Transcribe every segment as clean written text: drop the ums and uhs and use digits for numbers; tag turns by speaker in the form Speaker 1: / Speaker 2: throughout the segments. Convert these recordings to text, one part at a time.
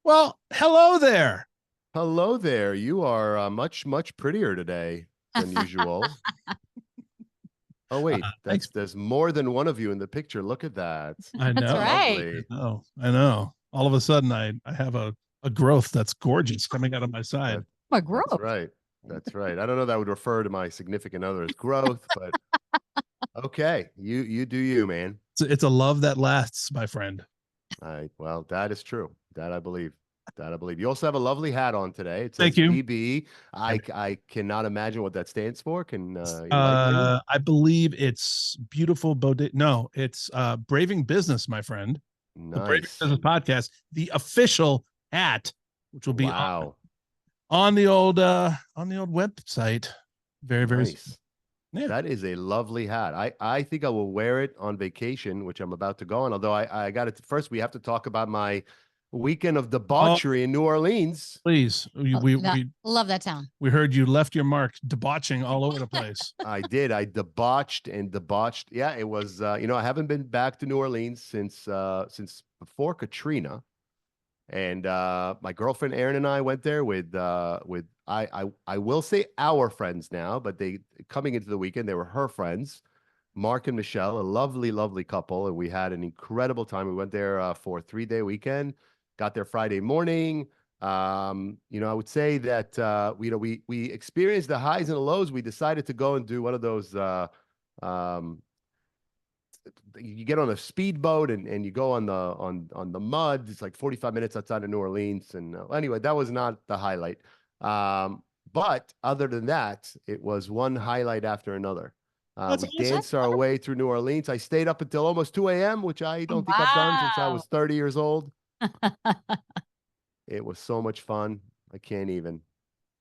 Speaker 1: Well, hello there.
Speaker 2: Hello there. You are much prettier today than usual. Oh wait,
Speaker 1: Thanks.
Speaker 2: there's more than one of you in the picture. Look at that.
Speaker 1: I
Speaker 3: That's
Speaker 1: know.
Speaker 3: right.
Speaker 2: Lovely.
Speaker 1: I know. All of a sudden, I have a growth that's gorgeous coming out of my side.
Speaker 2: That,
Speaker 3: My
Speaker 2: that's
Speaker 3: growth.
Speaker 2: right. That's right. I don't know that would refer to my significant other as growth, but okay. You do you, man.
Speaker 1: It's a love that lasts, my friend.
Speaker 2: Well, that is true. That I believe. That I believe. You also have a lovely hat on today. It says
Speaker 1: Thank you.
Speaker 2: BB. I cannot imagine what that stands for. Can enlighten me?
Speaker 1: I believe it's beautiful bodega. No, it's Braving Business, my friend. The Braving
Speaker 2: Nice.
Speaker 1: Business podcast, the official hat, which will be
Speaker 2: Wow.
Speaker 1: on the old website. Very soon.
Speaker 2: Nice.
Speaker 1: Yeah.
Speaker 2: That is a lovely hat. I think I will wear it on vacation, which I'm about to go on. Although I got it first, we have to talk about my weekend of debauchery in New Orleans.
Speaker 1: Please, we
Speaker 3: Love that town.
Speaker 1: we heard you left your mark debauching all over the place.
Speaker 2: I did. I debauched and debauched. Yeah, it was. I haven't been back to New Orleans since before Katrina, and my girlfriend Erin and I went there with I will say our friends now, but they coming into the weekend they were her friends, Mark and Michelle, a lovely couple, and we had an incredible time. We went there for a 3-day weekend. Got there Friday morning. I would say that we experienced the highs and the lows. We decided to go and do one of those. You get on a speedboat and you go on the mud. It's like 45 minutes outside of New Orleans. And anyway, that was not the highlight. But other than that, it was one highlight after another. We danced our way through New Orleans. I stayed up until almost 2 a.m., which I don't think I've done since I was 30 years old. It was so much fun. I can't even.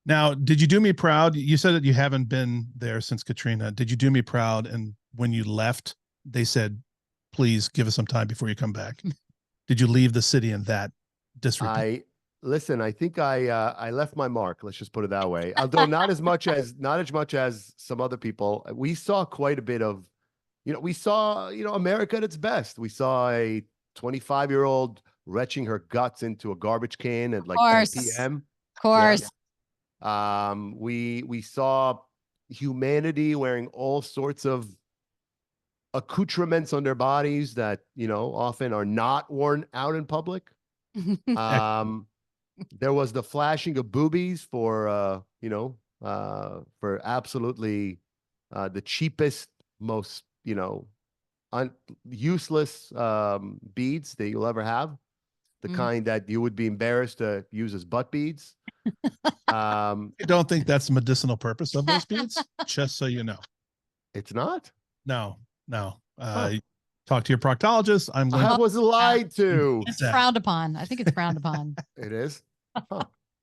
Speaker 1: Now, did you do me proud? You said that you haven't been there since Katrina. Did you do me proud? And when you left, they said, please give us some time before you come back. Did you leave the city in that disrepute?
Speaker 2: Listen, I think I left my mark. Let's just put it that way. Although not as much as some other people. We saw quite a bit of, we saw, America at its best. We saw a 25-year-old retching her guts into a garbage can at like 10 p.m.
Speaker 3: Of course.
Speaker 2: Yeah. We saw humanity wearing all sorts of accoutrements on their bodies that, often are not worn out in public. There was the flashing of boobies for absolutely the cheapest, most, useless beads that you'll ever have. The kind that you would be embarrassed to use as butt beads.
Speaker 1: I don't think that's the medicinal purpose of those beads, just so you know.
Speaker 2: It's not?
Speaker 1: No. Talk to your proctologist.
Speaker 2: I was lied to.
Speaker 3: It's frowned upon. I think it's frowned upon.
Speaker 2: It is? Huh.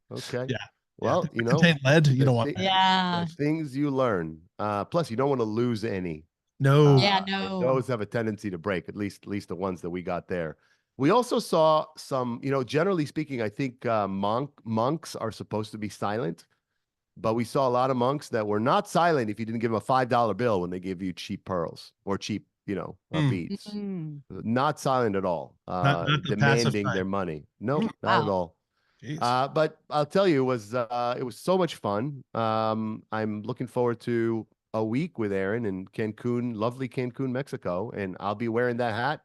Speaker 2: Okay.
Speaker 1: Yeah.
Speaker 2: Well,
Speaker 1: contain lead. You don't want that.
Speaker 3: Yeah.
Speaker 2: The things you learn. Plus, you don't want to lose any.
Speaker 1: No.
Speaker 3: No.
Speaker 2: Those have a tendency to break, at least the ones that we got there. We also saw some, generally speaking, I think monks are supposed to be silent, but we saw a lot of monks that were not silent if you didn't give them a $5 bill when they give you cheap pearls or cheap, beads. Not silent at all,
Speaker 1: not
Speaker 2: demanding their money. No, not at all. But I'll tell you, it was so much fun. I'm looking forward to a week with Erin in Cancun, lovely Cancun, Mexico, and I'll be wearing that hat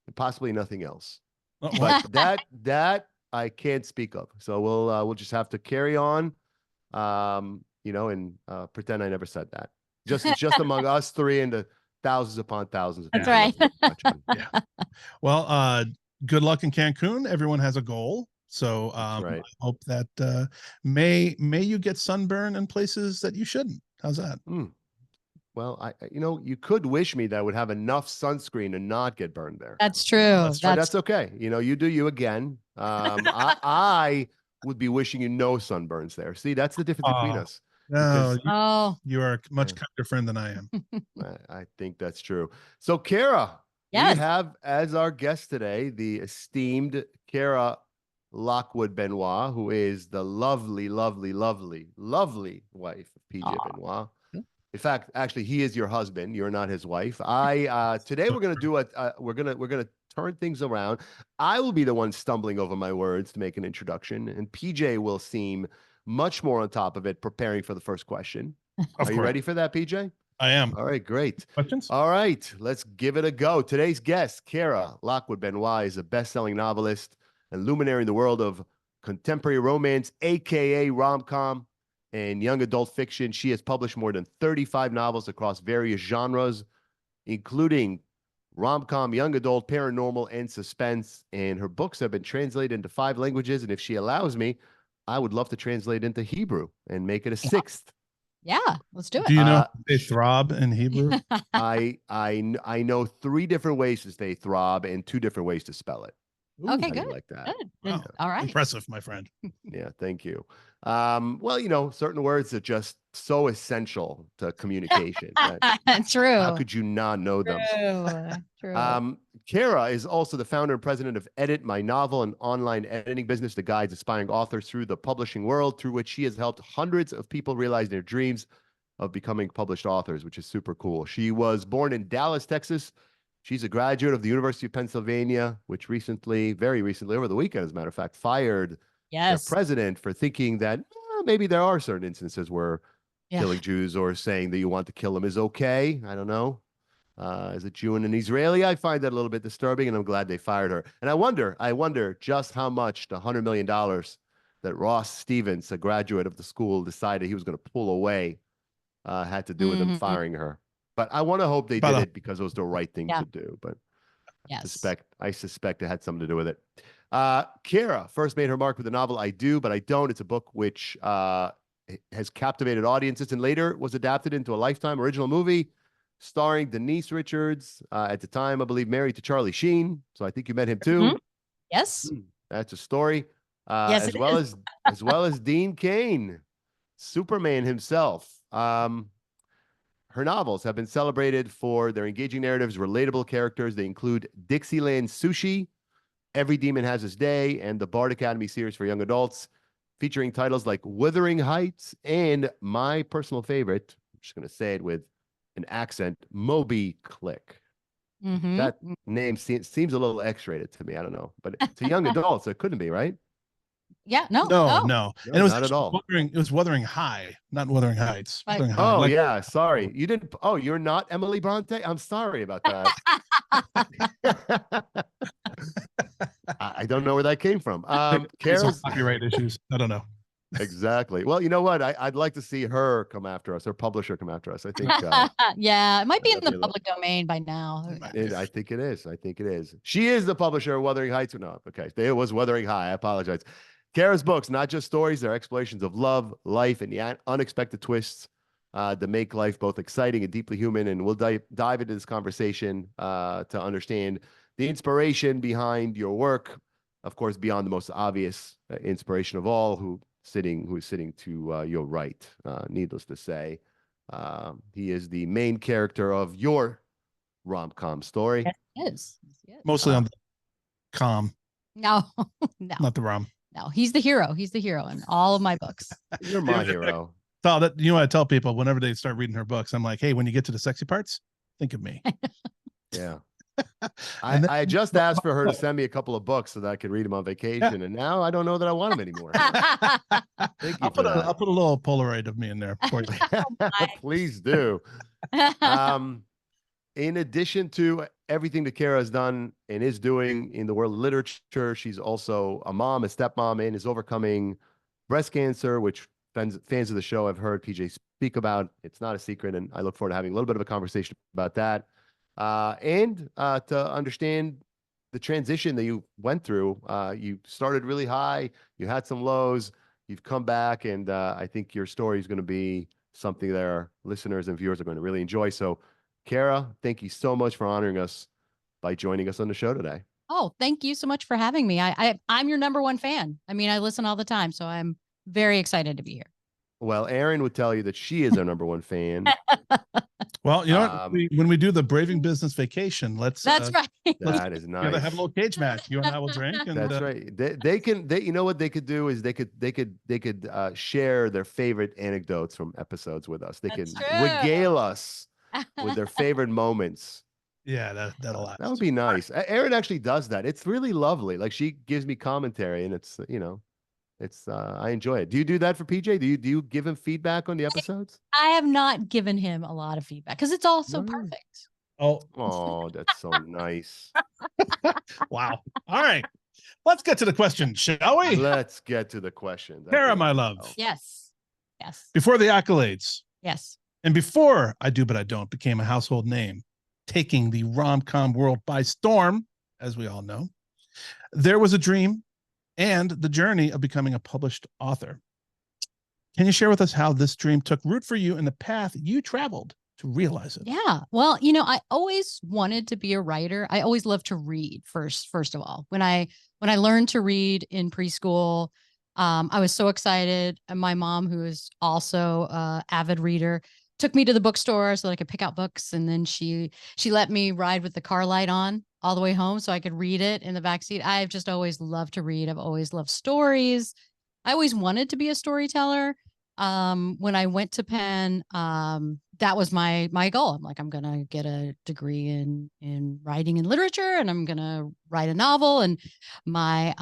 Speaker 2: and possibly nothing else. But that I can't speak of. So we'll just have to carry on, and pretend I never said that. It's just among us three and the thousands upon thousands of people.
Speaker 3: That's right.
Speaker 1: Yeah. Well, good luck in Cancun. Everyone has a goal. So
Speaker 2: right.
Speaker 1: I hope that may you get sunburn in places that you shouldn't. How's that?
Speaker 2: Well, you could wish me that I would have enough sunscreen and not get burned there.
Speaker 3: That's true.
Speaker 2: But that's okay. You do you again. I would be wishing you no sunburns there. See, that's the difference between us.
Speaker 1: No, you are a much kinder friend than I am.
Speaker 2: I think that's true. So, Cara,
Speaker 3: yes,
Speaker 2: we have as our guest today the esteemed Cara Lockwood Benoit, who is the lovely wife of PJ Benoit. In fact, actually, he is your husband. You're not his wife. Today we're gonna do we're gonna turn things around. I will be the one stumbling over my words to make an introduction, and PJ will seem much more on top of it, preparing for the first question.
Speaker 1: Of
Speaker 2: Are you
Speaker 1: course.
Speaker 2: ready for that, PJ?
Speaker 1: I am.
Speaker 2: All right, great.
Speaker 1: Questions?
Speaker 2: All right, let's give it a go. Today's guest, Cara Lockwood Benoit, is a best-selling novelist and luminary in the world of contemporary romance, aka rom-com, and young adult fiction. She has published more than 35 novels across various genres, including rom-com, young adult, paranormal, and suspense. And her books have been translated into 5 languages. And if she allows me, I would love to translate into Hebrew and make it a 6th.
Speaker 3: Yeah, let's do it.
Speaker 1: Do you know they throb in Hebrew?
Speaker 2: I know 3 different ways to say throb and 2 different ways to spell it.
Speaker 3: Okay,
Speaker 2: How do you
Speaker 3: good.
Speaker 2: like that?
Speaker 3: Good.
Speaker 1: Wow.
Speaker 3: All right.
Speaker 1: Impressive, my friend.
Speaker 2: Yeah, thank you. Well, certain words are just so essential to communication.
Speaker 3: True.
Speaker 2: How could you not know them?
Speaker 3: True.
Speaker 2: Cara is also the founder and president of Edit, my novel and online editing business that guides aspiring authors through the publishing world, through which she has helped hundreds of people realize their dreams of becoming published authors, which is super cool. She was born in Dallas, Texas. She's a graduate of the University of Pennsylvania, which very recently, over the weekend, as a matter of fact, fired their president for thinking that maybe there are certain instances where killing Jews or saying that you want to kill them is okay. I don't know. As a Jew and an Israeli, I find that a little bit disturbing, and I'm glad they fired her. And I wonder just how much the $100 million that Ross Stevens, a graduate of the school, decided he was going to pull away had to do with them firing her. But I want to hope they did it because it was the right thing to do. But I suspect it had something to do with it. Cara first made her mark with the novel I Do, But I Don't. It's a book which has captivated audiences and later was adapted into a Lifetime original movie starring Denise Richards, at the time, I believe, married to Charlie Sheen. So I think you met him too.
Speaker 3: Yes.
Speaker 2: That's a story.
Speaker 3: Yes,
Speaker 2: as well as Dean Cain, Superman himself. Her novels have been celebrated for their engaging narratives, relatable characters. They include Dixieland Sushi, Every Demon Has His Day, and the Bard Academy series for young adults, featuring titles like Wuthering Heights and my personal favorite, I'm just going to say it with an accent, Moby Click. That name seems a little X-rated to me. I don't know, but to young adults, it couldn't be, right?
Speaker 3: Yeah,
Speaker 1: no. And it was
Speaker 2: not at all.
Speaker 1: It was Wuthering High, not Wuthering Heights.
Speaker 3: Right.
Speaker 1: Wuthering High.
Speaker 2: Yeah, sorry. You didn't. Oh, you're not Emily Bronte? I'm sorry about that. I don't know where that came from. Cara's
Speaker 1: copyright issues. I don't know.
Speaker 2: Exactly. Well, you know what? I'd like to see her come after us, her publisher come after us. I think.
Speaker 3: Yeah, it might be in the public domain by now.
Speaker 2: I think it is. She is the publisher of Wuthering Heights. No, okay. It was Wuthering High. I apologize. Cara's books, not just stories, they're explorations of love, life, and the unexpected twists that make life both exciting and deeply human. And we'll dive into this conversation to understand the inspiration behind your work. Of course, beyond the most obvious inspiration of all, who's sitting to your right. Needless to say, he is the main character of your rom-com story.
Speaker 3: Yes, he is.
Speaker 1: Mostly on the com.
Speaker 3: No,
Speaker 1: Not the rom.
Speaker 3: No, he's the hero. He's the hero in all of my books.
Speaker 2: You're my hero.
Speaker 1: So that I tell people whenever they start reading her books, I'm like, hey, when you get to the sexy parts, think of me.
Speaker 2: Yeah. I just asked for her to send me a couple of books so that I could read them on vacation, and now I don't know that I want them anymore. Thank you. I'll put
Speaker 1: a little Polaroid of me in there for you.
Speaker 2: Please do. In addition to everything that Cara has done and is doing in the world of literature, she's also a mom, a stepmom, and is overcoming breast cancer, which fans of the show have heard PJ speak about. It's not a secret, and I look forward to having a little bit of a conversation about that. And to understand the transition that you went through. You started really high, you had some lows, you've come back, and I think your story is going to be something that our listeners and viewers are going to really enjoy. So, Cara, thank you so much for honoring us by joining us on the show today.
Speaker 3: Oh, thank you so much for having me. I'm your number one fan. I mean, I listen all the time, so I'm very excited to be here.
Speaker 2: Well, Erin would tell you that she is our number one fan.
Speaker 1: Well, you know what?
Speaker 2: Um,
Speaker 1: When we do the Braving Business Vacation,
Speaker 3: That's right.
Speaker 2: that is
Speaker 1: have a
Speaker 2: nice.
Speaker 1: little cage match. You and I will drink. And
Speaker 2: That's right. They you know what they could do is they could share their favorite anecdotes from episodes with us. They
Speaker 3: That's
Speaker 2: can
Speaker 3: true.
Speaker 2: regale us with their favorite moments.
Speaker 1: Yeah, that'll
Speaker 2: That
Speaker 1: last.
Speaker 2: would be nice. Erin actually does that. It's really lovely. Like she gives me commentary, and it's it's I enjoy it. Do you do that for PJ? Do you give him feedback on the episodes?
Speaker 3: I have not given him a lot of feedback because it's all so
Speaker 2: No.
Speaker 3: perfect.
Speaker 2: Oh, that's so nice.
Speaker 1: Wow. All right. Let's get to the question, shall we?
Speaker 2: Let's get to the questions. I
Speaker 1: Cara,
Speaker 2: think
Speaker 1: my
Speaker 2: we
Speaker 1: love.
Speaker 2: know.
Speaker 3: Yes. Yes.
Speaker 1: Before the accolades,
Speaker 3: Yes.
Speaker 1: and before I Do But I Don't became a household name, taking the RomCom world by storm, as we all know, there was a dream and the journey of becoming a published author. Can you share with us how this dream took root for you and the path you traveled to realize it?
Speaker 3: Yeah. Well, I always wanted to be a writer. I always loved to read first of all. When I learned to read in preschool, I was so excited. And my mom, who is also an avid reader, took me to the bookstore so that I could pick out books. And then she let me ride with the car light on all the way home so I could read it in the backseat. I've just always loved to read. I've always loved stories. I always wanted to be a storyteller. When I went to Penn, that was my goal. I'm like, I'm gonna get a degree in writing and literature, and I'm gonna write a novel. And my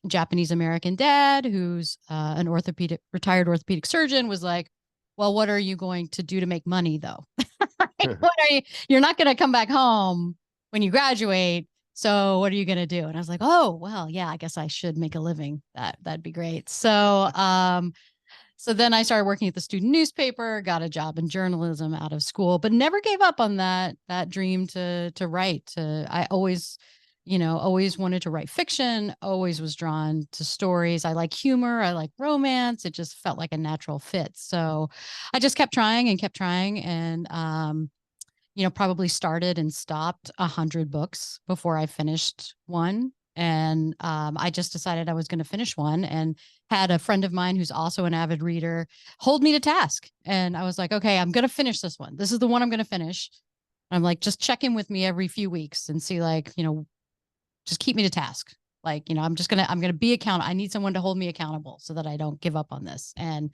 Speaker 3: Japanese American dad, who's an retired orthopedic surgeon, was like, well, what are you going to do to make money though? You're not gonna come back home when you graduate. So what are you going to do? And I was like, oh, well, yeah, I guess I should make a living. That'd be great. So then I started working at the student newspaper, got a job in journalism out of school, but never gave up on that dream to write. I always wanted to write fiction, always was drawn to stories. I like humor, I like romance. It just felt like a natural fit. So I just kept trying and probably started and stopped 100 books before I finished one. And I just decided I was going to finish one, and had a friend of mine who's also an avid reader hold me to task. And I was like, okay, I'm going to finish this one. This is the one I'm going to finish. I'm like, just check in with me every few weeks and see, like, just keep me to task. Like, I'm going to be accountable. I need someone to hold me accountable so that I don't give up on this. And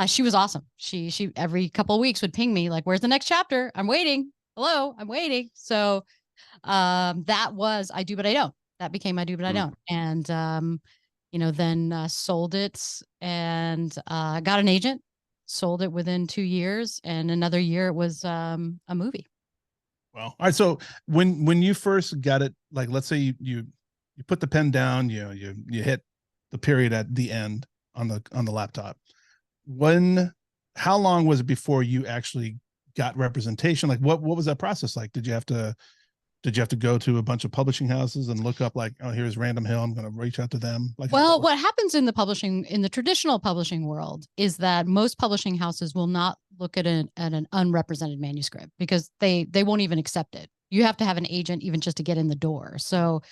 Speaker 3: she was awesome. She every couple of weeks would ping me like, where's the next chapter? I'm waiting. Hello, I'm waiting. So that was I Do But I Don't. That became I Do But I Don't. And then sold it and got an agent, sold it within 2 years, and another year it was a movie.
Speaker 1: Well, all right. So when you first got it, like, let's say you put the pen down, you hit the period at the end on the laptop. How long was it before you actually got representation? Like, what was that process like? Did you have to go to a bunch of publishing houses and look up, like, oh, here's Random Hill, I'm going to reach out to them? Like,
Speaker 3: well, what happens in the traditional publishing world is that most publishing houses will not look at an unrepresented manuscript because they won't even accept it. You have to have an agent even just to get in the door. So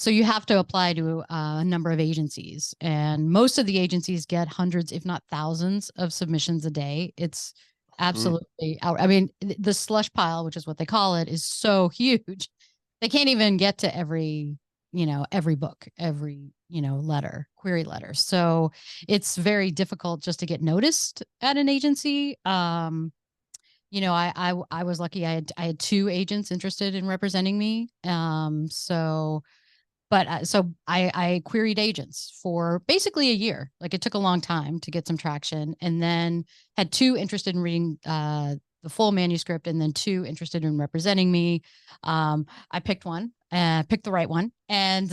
Speaker 3: you have to apply to a number of agencies, and most of the agencies get hundreds, if not thousands, of submissions a day. It's absolutely out. I mean, the slush pile, which is what they call it, is so huge. They can't even get to every book, every, query letter. So it's very difficult just to get noticed at an agency. I was lucky. I had 2 agents interested in representing me. So I queried agents for basically a year. Like, it took a long time to get some traction, and then had 2 interested in reading the full manuscript, and then 2 interested in representing me. I picked one, picked the right one. And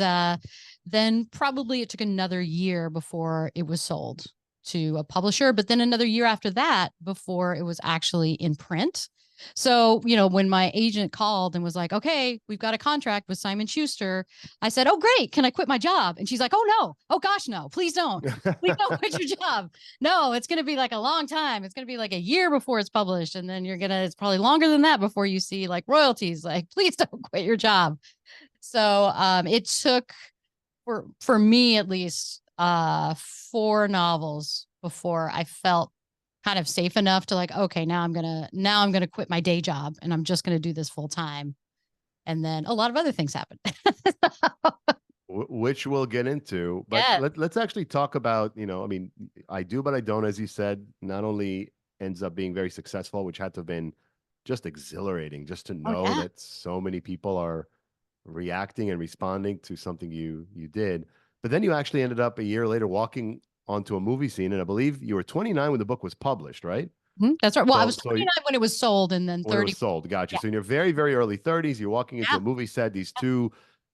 Speaker 3: then probably it took another year before it was sold to a publisher, but then another year after that before it was actually in print. So, when my agent called and was like, okay, we've got a contract with Simon Schuster, I said, oh, great. Can I quit my job? And she's like, oh, no. Oh, gosh, no. Please don't. Please don't quit your job. No, it's going to be like a long time. It's going to be like a year before it's published. And then it's probably longer than that before you see like royalties. Like, please don't quit your job. So it took, for me at least, 4 novels before I felt kind of safe enough to like, okay, now I'm gonna quit my day job and I'm just gonna do this full time. And then a lot of other things happened.
Speaker 2: Which we'll get into, but
Speaker 3: Yeah.
Speaker 2: let's actually talk about, I mean, I do, but I don't, as you said, not only ends up being very successful, which had to have been just exhilarating just to
Speaker 3: Oh
Speaker 2: know
Speaker 3: yeah.
Speaker 2: that so many people are reacting and responding to something you did. But then you actually ended up a year later walking onto a movie scene. And I believe you were 29 when the book was published, right?
Speaker 3: That's right. Well, I was
Speaker 2: So
Speaker 3: 29 when it was sold, and then
Speaker 2: when it
Speaker 3: 30.
Speaker 2: was sold. Gotcha.
Speaker 3: Yeah.
Speaker 2: So in your very, very early 30s, you're walking into
Speaker 3: Yeah.
Speaker 2: a movie set, these two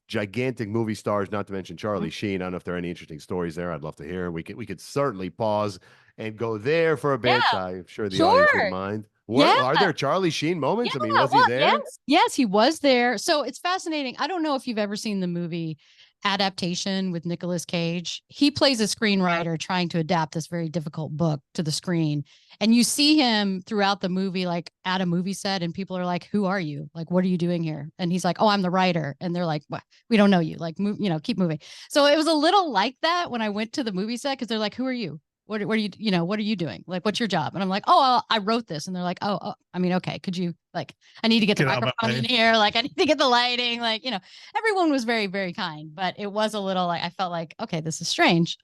Speaker 2: gigantic movie stars, not to mention Charlie Sheen. I don't know if there are any interesting stories there. I'd love to hear. We could certainly pause and go there for a bit.
Speaker 3: Yeah.
Speaker 2: I'm sure the audience wouldn't
Speaker 3: Sure.
Speaker 2: mind.
Speaker 3: Yeah.
Speaker 2: Are there Charlie Sheen moments? I mean, was he
Speaker 3: Well,
Speaker 2: there?
Speaker 3: yes, he was there. So it's fascinating. I don't know if you've ever seen the movie Adaptation with Nicolas Cage. He plays a screenwriter trying to adapt this very difficult book to the screen. And you see him throughout the movie, like at a movie set, and people are like, "Who are you? Like, what are you doing here?" And he's like, "Oh, I'm the writer." And they're like, "What? We don't know you. Like, move, keep moving." So it was a little like that when I went to the movie set because they're like, "Who are you? What are you, what are you doing? Like, what's your job?" And I'm like, "Oh, I wrote this." And they're like, "Oh, I mean, okay, could you like, I need to get the
Speaker 1: Get out of my
Speaker 3: microphone in
Speaker 1: way.
Speaker 3: here. Like, I need to get the lighting. Like, everyone was very, very kind, but it was a little like, I felt like, okay, this is strange.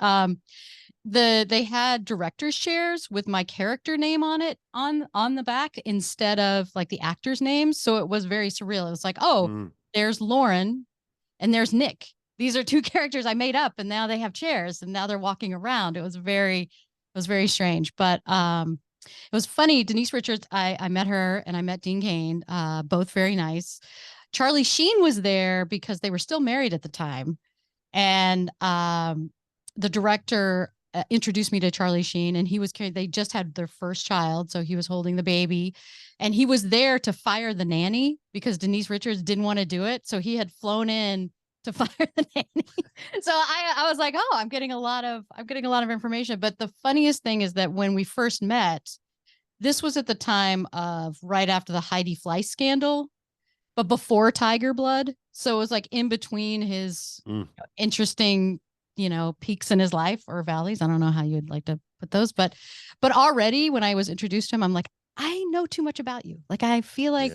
Speaker 3: They had director's chairs with my character name on it on the back instead of like the actor's names. So it was very surreal. It was like, oh, there's Lauren and there's Nick. These are two characters I made up, and now they have chairs, and now they're walking around. It was very strange, but it was funny. Denise Richards, I met her, and I met Dean Cain, both very nice. Charlie Sheen was there because they were still married at the time, and the director introduced me to Charlie Sheen, and they just had their first child, so he was holding the baby, and he was there to fire the nanny because Denise Richards didn't want to do it, so he had flown in to fire the nanny. So I was like, oh, I'm getting a lot of information. But the funniest thing is that when we first met, this was at the time of right after the Heidi Fleiss scandal, but before Tiger Blood. So it was like in between his interesting, peaks in his life or valleys. I don't know how you'd like to put those, but already when I was introduced to him, I'm like, I know too much about you. Like, I feel like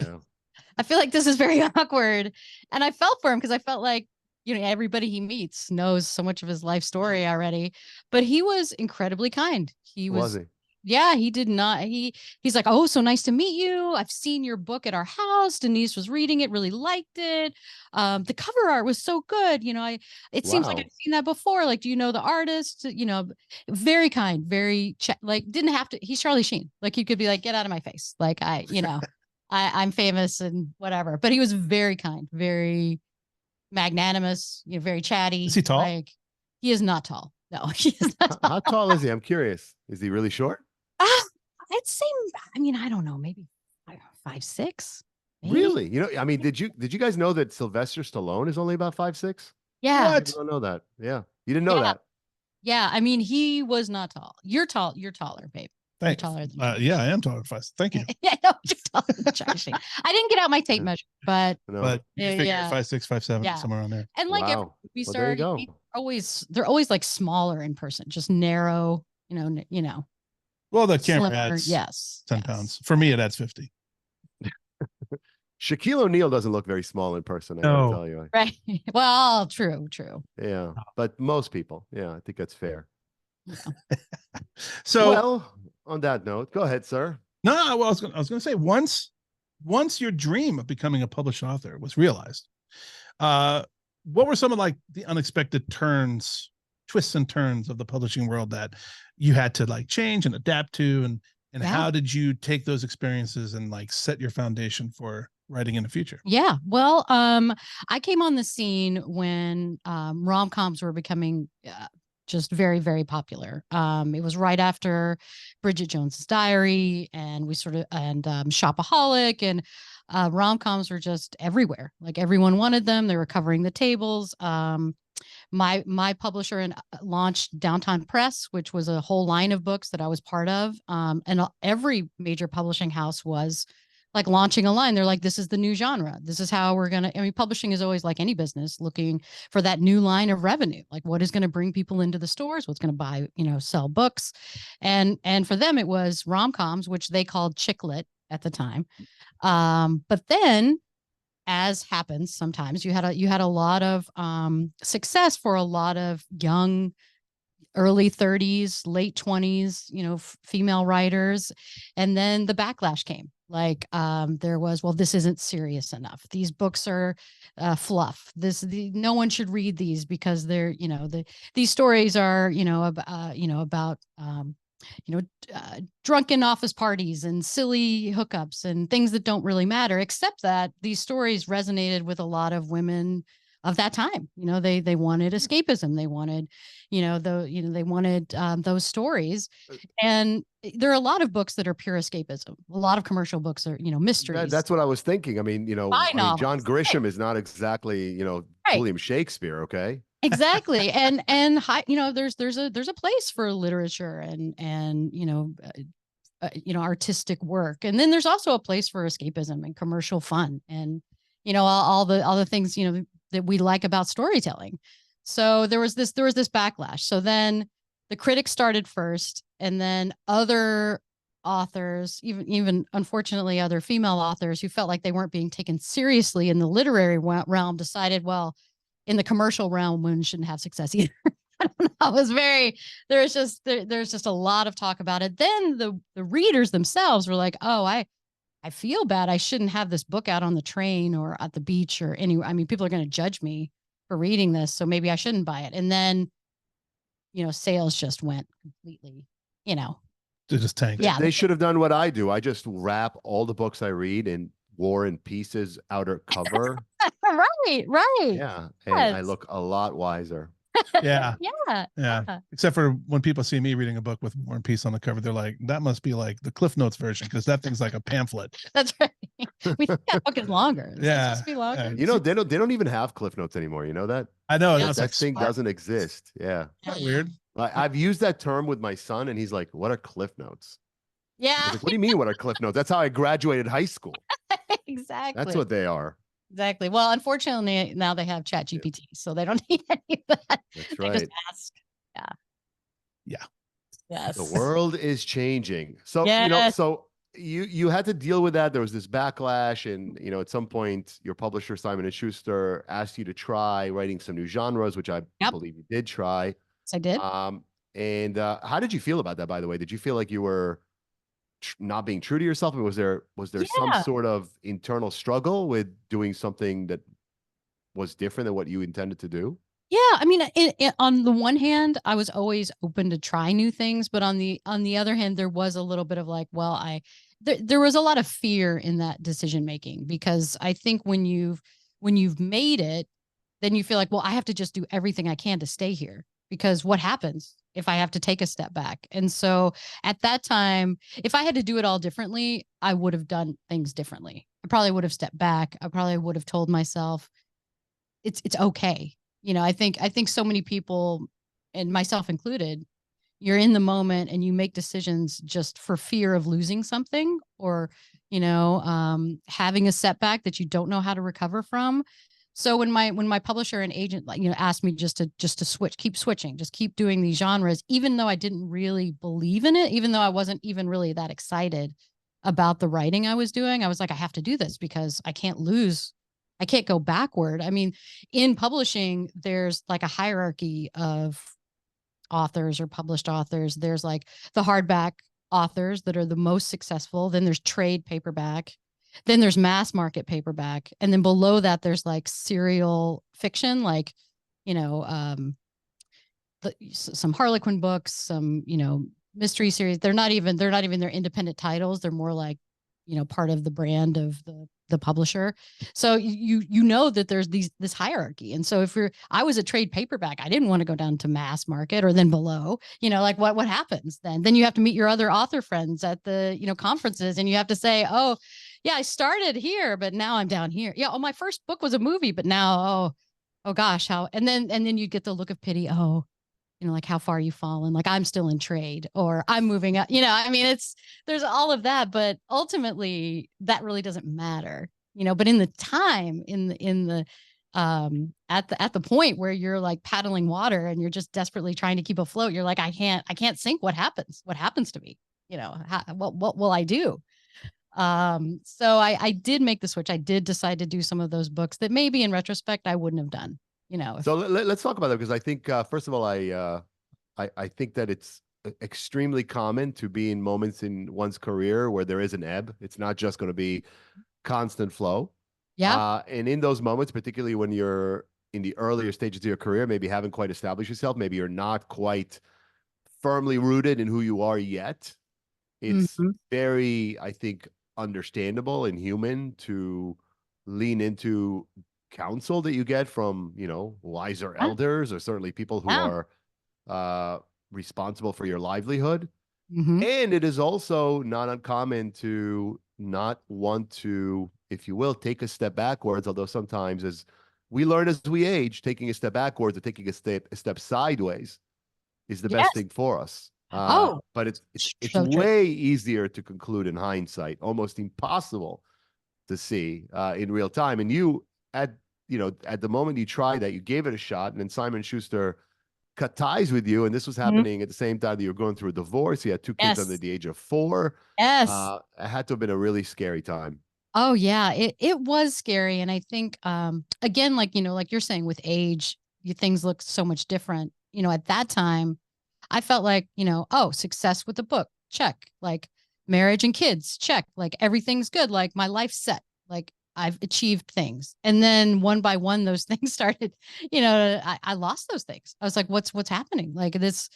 Speaker 3: this is very awkward. And I felt for him because I felt like, everybody he meets knows so much of his life story already, but he was incredibly kind.
Speaker 2: Was he?
Speaker 3: Yeah, he did not. He's like, "Oh, so nice to meet you. I've seen your book at our house. Denise was reading it, really liked it. The cover art was so good. It seems like I've seen that before. Like, do you know the artist? Very kind, very like didn't have to. He's Charlie Sheen. Like, you could be like, get out of my face. Like, I'm famous and whatever. But he was very kind, very magnanimous. Very chatty.
Speaker 1: Is he tall?
Speaker 3: Like, he is not tall. No, he is not tall.
Speaker 2: How tall is he? I'm curious. Is he really short?
Speaker 3: I'd say, I mean, I don't know, maybe 5'6". Maybe.
Speaker 2: Really? I mean, did you guys know that Sylvester Stallone is only about 5'6"?
Speaker 3: Yeah.
Speaker 2: I don't know that. Yeah. You didn't know that.
Speaker 3: Yeah. I mean, he was not tall. You're tall. You're taller, babe.
Speaker 1: Thanks.
Speaker 3: You're taller than
Speaker 1: yeah, I am taller than 5. Thank you.
Speaker 3: Yeah, no, you're taller than Charlie Sheen. I didn't get out my tape measure, but
Speaker 1: But you figure
Speaker 3: yeah.
Speaker 1: 5'6", 5'7", somewhere around there.
Speaker 3: And like every movie star, they're always like smaller in person, just narrow,
Speaker 1: Well, the camera
Speaker 3: slimmer,
Speaker 1: adds 10 pounds. For me, it adds 50.
Speaker 2: Shaquille O'Neal doesn't look very small in person, I gotta tell you.
Speaker 3: Right. Well, true.
Speaker 2: Yeah. But most people, I think that's fair.
Speaker 3: Yeah.
Speaker 1: So,
Speaker 2: well, on that note, go ahead, sir.
Speaker 1: No, well, I was going to say once your dream of becoming a published author was realized, what were some of like the unexpected twists and turns of the publishing world that you had to like change and adapt to, and how did you take those experiences and like set your foundation for writing in the future?
Speaker 3: Yeah. Well, I came on the scene when rom-coms were becoming just very, very popular. It was right after Bridget Jones's Diary, and Shopaholic, and rom-coms were just everywhere. Like, everyone wanted them. They were covering the tables. My publisher launched Downtown Press, which was a whole line of books that I was part of. And every major publishing house was like launching a line. They're like, this is the new genre. This is how we're going to, I mean, publishing is always like any business looking for that new line of revenue. Like what is going to bring people into the stores, what's going to buy, sell books. And for them, it was rom-coms, which they called chick lit at the time. But then, as happens sometimes, you had a lot of success for a lot of young, early 30s, late 20s, female writers. And then the backlash came. Like there was, well, this isn't serious enough. These books are fluff. No one should read these because they're, these stories are, about drunken office parties and silly hookups and things that don't really matter, except that these stories resonated with a lot of women of that time. They wanted escapism. They wanted, they wanted those stories. And there are a lot of books that are pure escapism. A lot of commercial books are, mysteries.
Speaker 2: That's what I was thinking. I mean, John Grisham is not exactly,
Speaker 3: Right.
Speaker 2: William Shakespeare. Okay.
Speaker 3: Exactly. And there's a place for literature and artistic work. And then there's also a place for escapism and commercial fun and, all the things, that we like about storytelling. So there was this backlash. So then the critics started first, and then other authors, even unfortunately other female authors who felt like they weren't being taken seriously in the literary realm, decided, well, in the commercial realm, women shouldn't have success either. I don't know. It was there's just a lot of talk about it. Then the readers themselves were like, oh, I feel bad. I shouldn't have this book out on the train or at the beach or anywhere. I mean, people are going to judge me for reading this, so maybe I shouldn't buy it. And then, sales just went completely,
Speaker 1: They just tanked.
Speaker 3: Yeah.
Speaker 2: They should have done what I do. I just wrap all the books I read in War and Peace's outer cover.
Speaker 3: Right.
Speaker 2: Yeah. And I look a lot wiser.
Speaker 1: Yeah.
Speaker 3: Yeah.
Speaker 1: Except for when people see me reading a book with War and Peace on the cover, they're like, that must be like the Cliff Notes version, because that thing's like a pamphlet.
Speaker 3: That's right. We think that book is longer. It's
Speaker 1: Yeah.
Speaker 3: supposed to be longer.
Speaker 2: They don't even have Cliff Notes anymore. You know that?
Speaker 1: I know.
Speaker 3: Yeah.
Speaker 1: That's
Speaker 2: That
Speaker 1: like
Speaker 2: thing
Speaker 1: smart.
Speaker 2: doesn't exist. Yeah.
Speaker 1: Isn't that weird?
Speaker 2: I've used that term with my son, and he's like, what are Cliff Notes? I
Speaker 3: Yeah.
Speaker 2: was like, what do you mean, what are Cliff Notes? That's how I graduated high school.
Speaker 3: Exactly.
Speaker 2: That's what they are.
Speaker 3: Exactly. Well, unfortunately, now they have Chat GPT, so they don't need any of that.
Speaker 2: That's
Speaker 3: They
Speaker 2: right.
Speaker 3: just ask.
Speaker 1: Yeah.
Speaker 3: Yes.
Speaker 2: The world is changing. So,
Speaker 3: Yes.
Speaker 2: you had to deal with that. There was this backlash, and at some point your publisher Simon and Schuster asked you to try writing some new genres, which I believe you did try.
Speaker 3: Yes, I did.
Speaker 2: And how did you feel about that, by the way? Did you feel like you were not being true to yourself? Was there some sort of internal struggle with doing something that was different than what you intended to do?
Speaker 3: Yeah, I mean, on the one hand, I was always open to try new things, but on the other hand, there was a little bit of like, well, there was a lot of fear in that decision making, because I think when you've made it, then you feel like, well, I have to just do everything I can to stay here, because what happens if I have to take a step back? And so at that time, if I had to do it all differently, I would have done things differently. I probably would have stepped back. I probably would have told myself it's okay. I think so many people, and myself included, you're in the moment and you make decisions just for fear of losing something, or, having a setback that you don't know how to recover from. So when my publisher and agent, asked me just to switch, keep switching, just keep doing these genres, even though I didn't really believe in it, even though I wasn't even really that excited about the writing I was doing, I was like, I have to do this because I can't lose. I can't go backward. I mean, in publishing, there's like a hierarchy of authors or published authors. There's like the hardback authors that are the most successful. Then there's trade paperback. Then there's mass market paperback. And then below that, there's like serial fiction, like, some Harlequin books, some, mystery series. They're not even their independent titles. They're more like, part of the brand of the publisher. So that there's this hierarchy. And so I was a trade paperback, I didn't want to go down to mass market or then below, like what happens then? Then you have to meet your other author friends at the, conferences, and you have to say, oh yeah, I started here, but now I'm down here. Yeah. Oh, my first book was a movie, but now, oh gosh, how, and then you get the look of pity. Oh, like how far you fallen, like I'm still in trade or I'm moving up, I mean, there's all of that, but ultimately that really doesn't matter, but in the time, at the point where you're like paddling water and you're just desperately trying to keep afloat, you're like, I can't sink. What happens to me? What will I do? So I did make the switch. I did decide to do some of those books that maybe in retrospect I wouldn't have done.
Speaker 2: So let's talk about that, because I think first of all, I think that it's extremely common to be in moments in one's career where there is an ebb. It's not just going to be constant flow.
Speaker 3: Yeah.
Speaker 2: And in those moments, particularly when you're in the earlier stages of your career, maybe haven't quite established yourself, maybe you're not quite firmly rooted in who you are yet. It's very, I think, understandable and human to lean into counsel that you get from, wiser elders, or certainly people who are responsible for your livelihood. And it is also not uncommon to not want to, if you will, take a step backwards, although sometimes, as we learn as we age, taking a step backwards or taking a step sideways is the best thing for us. But it's
Speaker 3: so
Speaker 2: way easier to conclude in hindsight, almost impossible to see in real time. And you, at the moment you tried that, you gave it a shot, and then Simon Schuster cut ties with you, and this was happening at the same time that you were going through a divorce. You had two kids under the age of 4.
Speaker 3: Yes.
Speaker 2: It had to have been a really scary time.
Speaker 3: Oh yeah, it was scary, and I think again, like like you're saying, with age, things look so much different. At that time, I felt like success with the book, check. Like marriage and kids, check. Like everything's good. Like my life's set. Like I've achieved things, and then one by one, those things started. I lost those things. I was like, what's happening? Like this.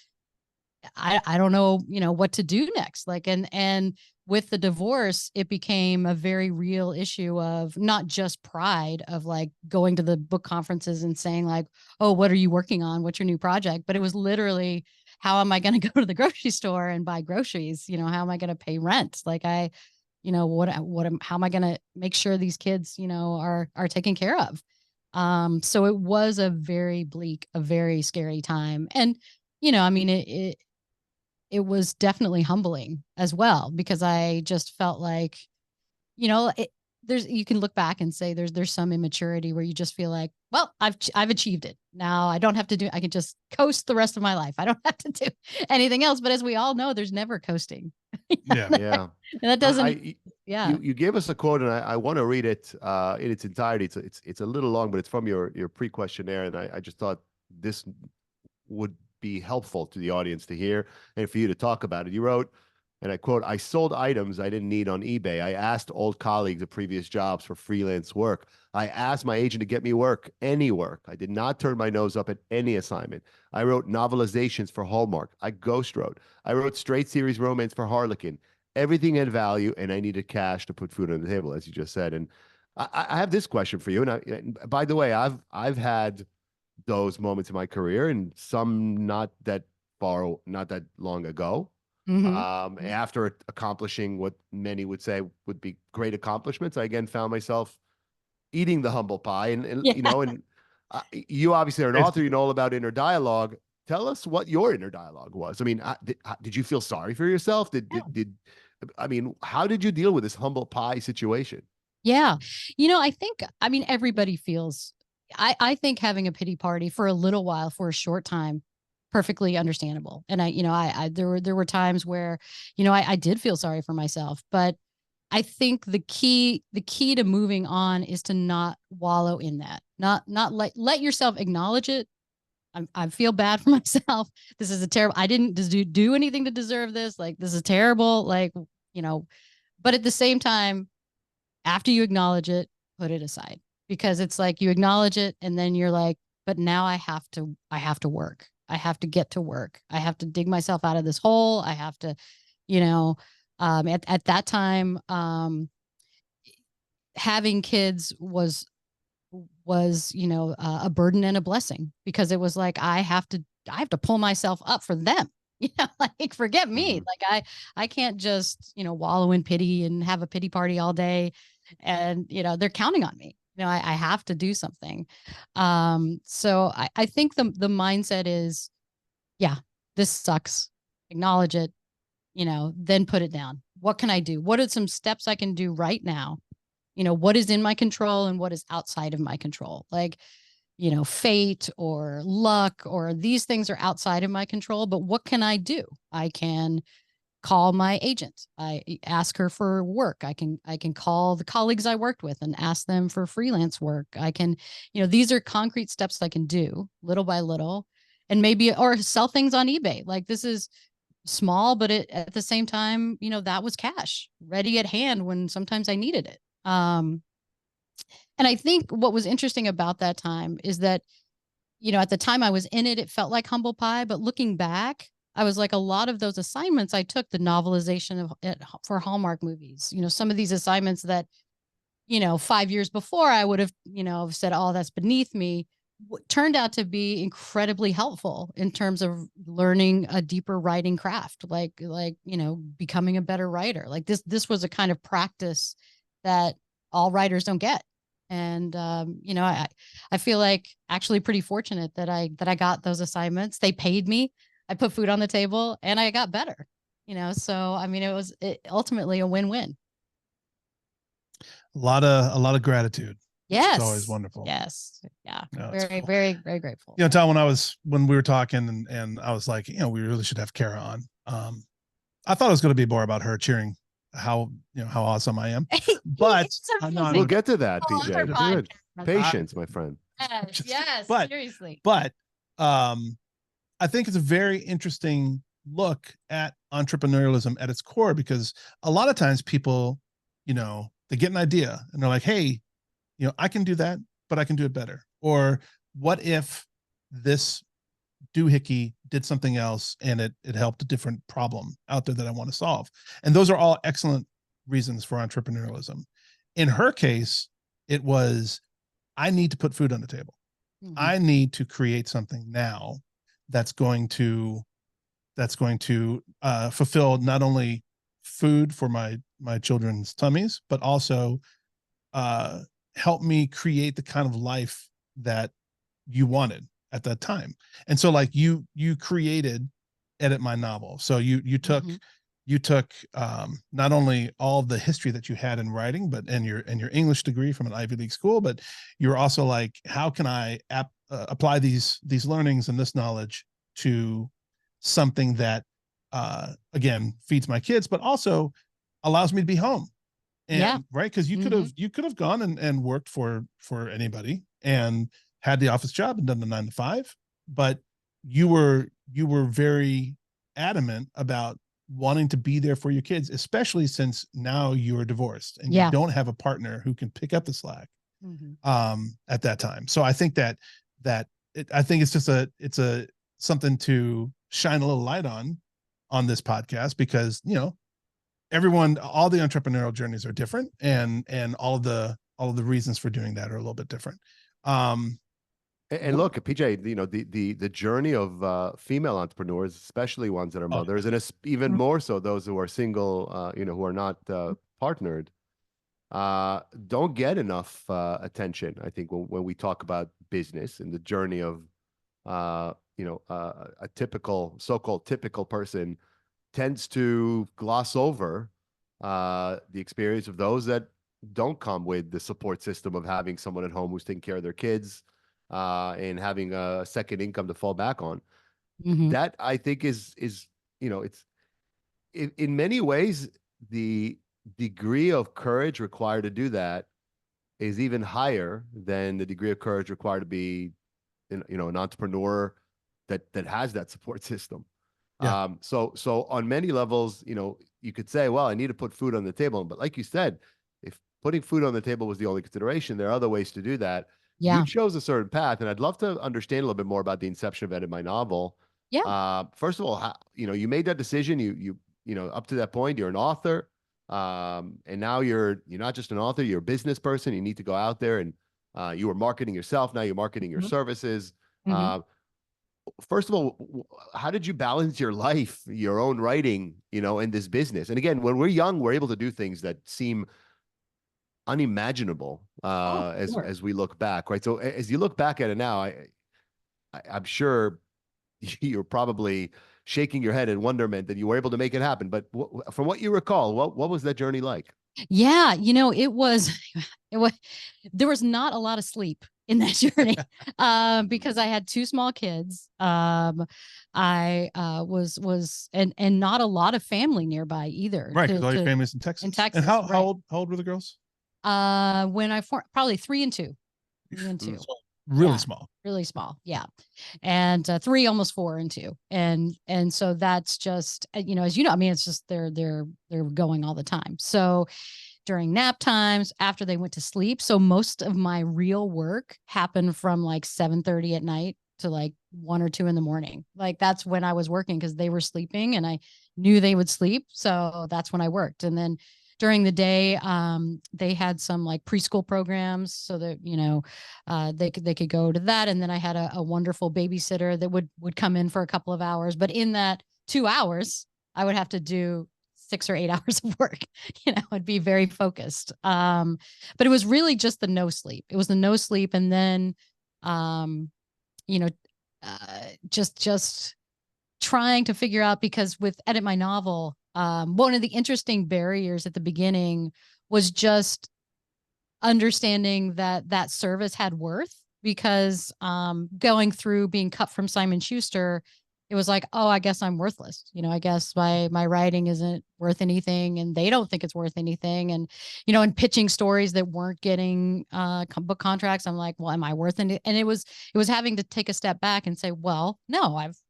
Speaker 3: I don't know, what to do next. Like, and with the divorce, it became a very real issue of not just pride of like going to the book conferences and saying like, oh, what are you working on? What's your new project? But it was literally, how am I going to go to the grocery store and buy groceries? How am I going to pay rent? Like how am I going to make sure these kids, are taken care of? So it was a very bleak, a very scary time. And, I mean, it was definitely humbling as well, because I just felt like, you can look back and say there's some immaturity where you just feel like, well, I've achieved it. Now I don't have to I can just coast the rest of my life. I don't have to do anything else. But as we all know, there's never coasting.
Speaker 2: Yeah.
Speaker 3: And that doesn't,
Speaker 2: You gave us a quote, and I want to read it in its entirety. It's a little long, but it's from your pre-questionnaire, and I just thought this would be helpful to the audience to hear and for you to talk about it. You wrote, and I quote, "I sold items I didn't need on eBay. I asked old colleagues at previous jobs for freelance work. I asked my agent to get me work, any work. I did not turn my nose up at any assignment. I wrote novelizations for Hallmark. I ghost wrote. I wrote straight series romance for Harlequin. Everything had value, and I needed cash to put food on the table," as you just said. And I have this question for you. And by the way, I've had those moments in my career, and some not that long ago. After accomplishing what many would say would be great accomplishments, I again found myself eating the humble pie. And you obviously are an author, you know all about inner dialogue. Tell us what your inner dialogue was. I mean, did you feel sorry for yourself? How did you deal with this humble pie situation?
Speaker 3: Yeah. I mean, everybody feels, I think having a pity party for a little while, for a short time, perfectly understandable. And there were times where, I did feel sorry for myself, but I think the key to moving on is to not wallow in that, not let yourself acknowledge it. I feel bad for myself. This is a terrible, I didn't do anything to deserve this. Like, this is terrible. Like, but at the same time, after you acknowledge it, put it aside, because it's like you acknowledge it and then you're like, but now I have to work. I have to get to work. I have to dig myself out of this hole. I have to, at that time, having kids was, a burden and a blessing, because it was like, I have to pull myself up for them. Like, forget me. Like I can't just, wallow in pity and have a pity party all day. And, they're counting on me. I have to do something. So I think the mindset is, yeah, this sucks. Acknowledge it, then put it down. What can I do? What are some steps I can do right now? What is in my control and what is outside of my control? Like, fate or luck or these things are outside of my control, but what can I do? I can call my agent. I ask her for work. I can call the colleagues I worked with and ask them for freelance work. I can, these are concrete steps I can do little by little, and maybe or sell things on eBay. Like, this is small, but at the same time, that was cash ready at hand when sometimes I needed it. And I think what was interesting about that time is that, at the time I was in it, it felt like humble pie, but looking back, I was like, a lot of those assignments I took, the novelization for Hallmark movies, some of these assignments that, 5 years before I would have, said, oh, that's beneath me, turned out to be incredibly helpful in terms of learning a deeper writing craft, like, becoming a better writer. Like, this was a kind of practice that all writers don't get. And, I feel like actually pretty fortunate that I got those assignments. They paid me. I put food on the table and I got better, so, I mean, it was ultimately a win-win.
Speaker 1: A lot of gratitude.
Speaker 3: Yes.
Speaker 1: It's always wonderful.
Speaker 3: Yes. Yeah.
Speaker 1: No,
Speaker 3: very,
Speaker 1: cool.
Speaker 3: very, very grateful.
Speaker 1: Tom, when we were talking and I was like, we really should have Cara on. I thought it was going to be more about her cheering how awesome I am, but
Speaker 2: we'll get to that, PJ. Good. Patience, my friend.
Speaker 3: Yes.
Speaker 1: But,
Speaker 3: seriously.
Speaker 1: But, I think it's a very interesting look at entrepreneurialism at its core, because a lot of times people, they get an idea and they're like, hey, I can do that, but I can do it better. Or what if this doohickey did something else and it helped a different problem out there that I want to solve? And those are all excellent reasons for entrepreneurialism. In her case, it was, I need to put food on the table. Mm-hmm. I need to create something now that's going to fulfill not only food for my children's tummies, but also help me create the kind of life that you wanted at that time. And so, like, you created Edit My Novel. So you took not only all the history that you had in writing, but and your English degree from an Ivy League school, but you're also like, how can I apply these learnings and this knowledge to something that again feeds my kids, but also allows me to be home. And right, because you could have gone and worked for anybody and had the office job and done the 9 to 5, but you were very adamant about wanting to be there for your kids, especially since now you're divorced and you don't have a partner who can pick up the slack at that time. So I think I think it's just it's something to shine a little light on this podcast, because all the entrepreneurial journeys are different, and all of the reasons for doing that are a little bit different.
Speaker 2: And look, PJ, the journey of female entrepreneurs, especially ones that are mothers, and even more so those who are single, who are not partnered, don't get enough attention. I think when we talk about business and the journey of a so-called typical person tends to gloss over the experience of those that don't come with the support system of having someone at home who's taking care of their kids and having a second income to fall back on. That, I think, is it's in many ways the degree of courage required to do that is even higher than the degree of courage required to be an entrepreneur that has that support system. So on many levels, you could say, well, I need to put food on the table. But like you said, if putting food on the table was the only consideration, there are other ways to do that. You chose a certain path, and I'd love to understand a little bit more about the inception of Edit My Novel. First of all, you made that decision. You up to that point, you're an author, and now you're not just an author, you're a business person. You need to go out there and you were marketing yourself. Now you're marketing your services. First of all, how did you balance your life, your own writing, in this business? And again, when we're young, we're able to do things that seem unimaginable as we look back, right? So as you look back at it now, I'm sure you're probably shaking your head in wonderment that you were able to make it happen. But from what you recall, what was that journey like?
Speaker 3: Yeah, you know, it was it was there was not a lot of sleep in that journey because I had two small kids. I was and not a lot of family nearby either.
Speaker 1: Right, because all your family's in Texas.
Speaker 3: In Texas.
Speaker 1: And how
Speaker 3: right.
Speaker 1: how old were the girls?
Speaker 3: When probably 3 and 2. 3 and 2.
Speaker 1: Really
Speaker 3: Yeah.
Speaker 1: small.
Speaker 3: Really small. Yeah. And 3, almost 4 and 2. And so that's just, you know, as you know, I mean, it's just they're going all the time. So during nap times, after they went to sleep. So most of my real work happened from like 7:30 at night to like 1 or 2 in the morning. Like that's when I was working because they were sleeping and I knew they would sleep. So that's when I worked. And then during the day, they had some like preschool programs so that, you know, they could go to that. And then I had a wonderful babysitter that would come in for a couple of hours. But in that 2 hours, I would have to do 6 or 8 hours of work. You know, I'd be very focused. But it was really just the no sleep. It was the no sleep. And then, you know, just trying to figure out, because with Edit My Novel, one of the interesting barriers at the beginning was just understanding that that service had worth, because going through being cut from Simon Schuster, it was like, oh, I guess I'm worthless. You know, I guess my writing isn't worth anything and they don't think it's worth anything. And, you know, and pitching stories that weren't getting book contracts, I'm like, well, am I worth it? And it was having to take a step back and say, well, no, I've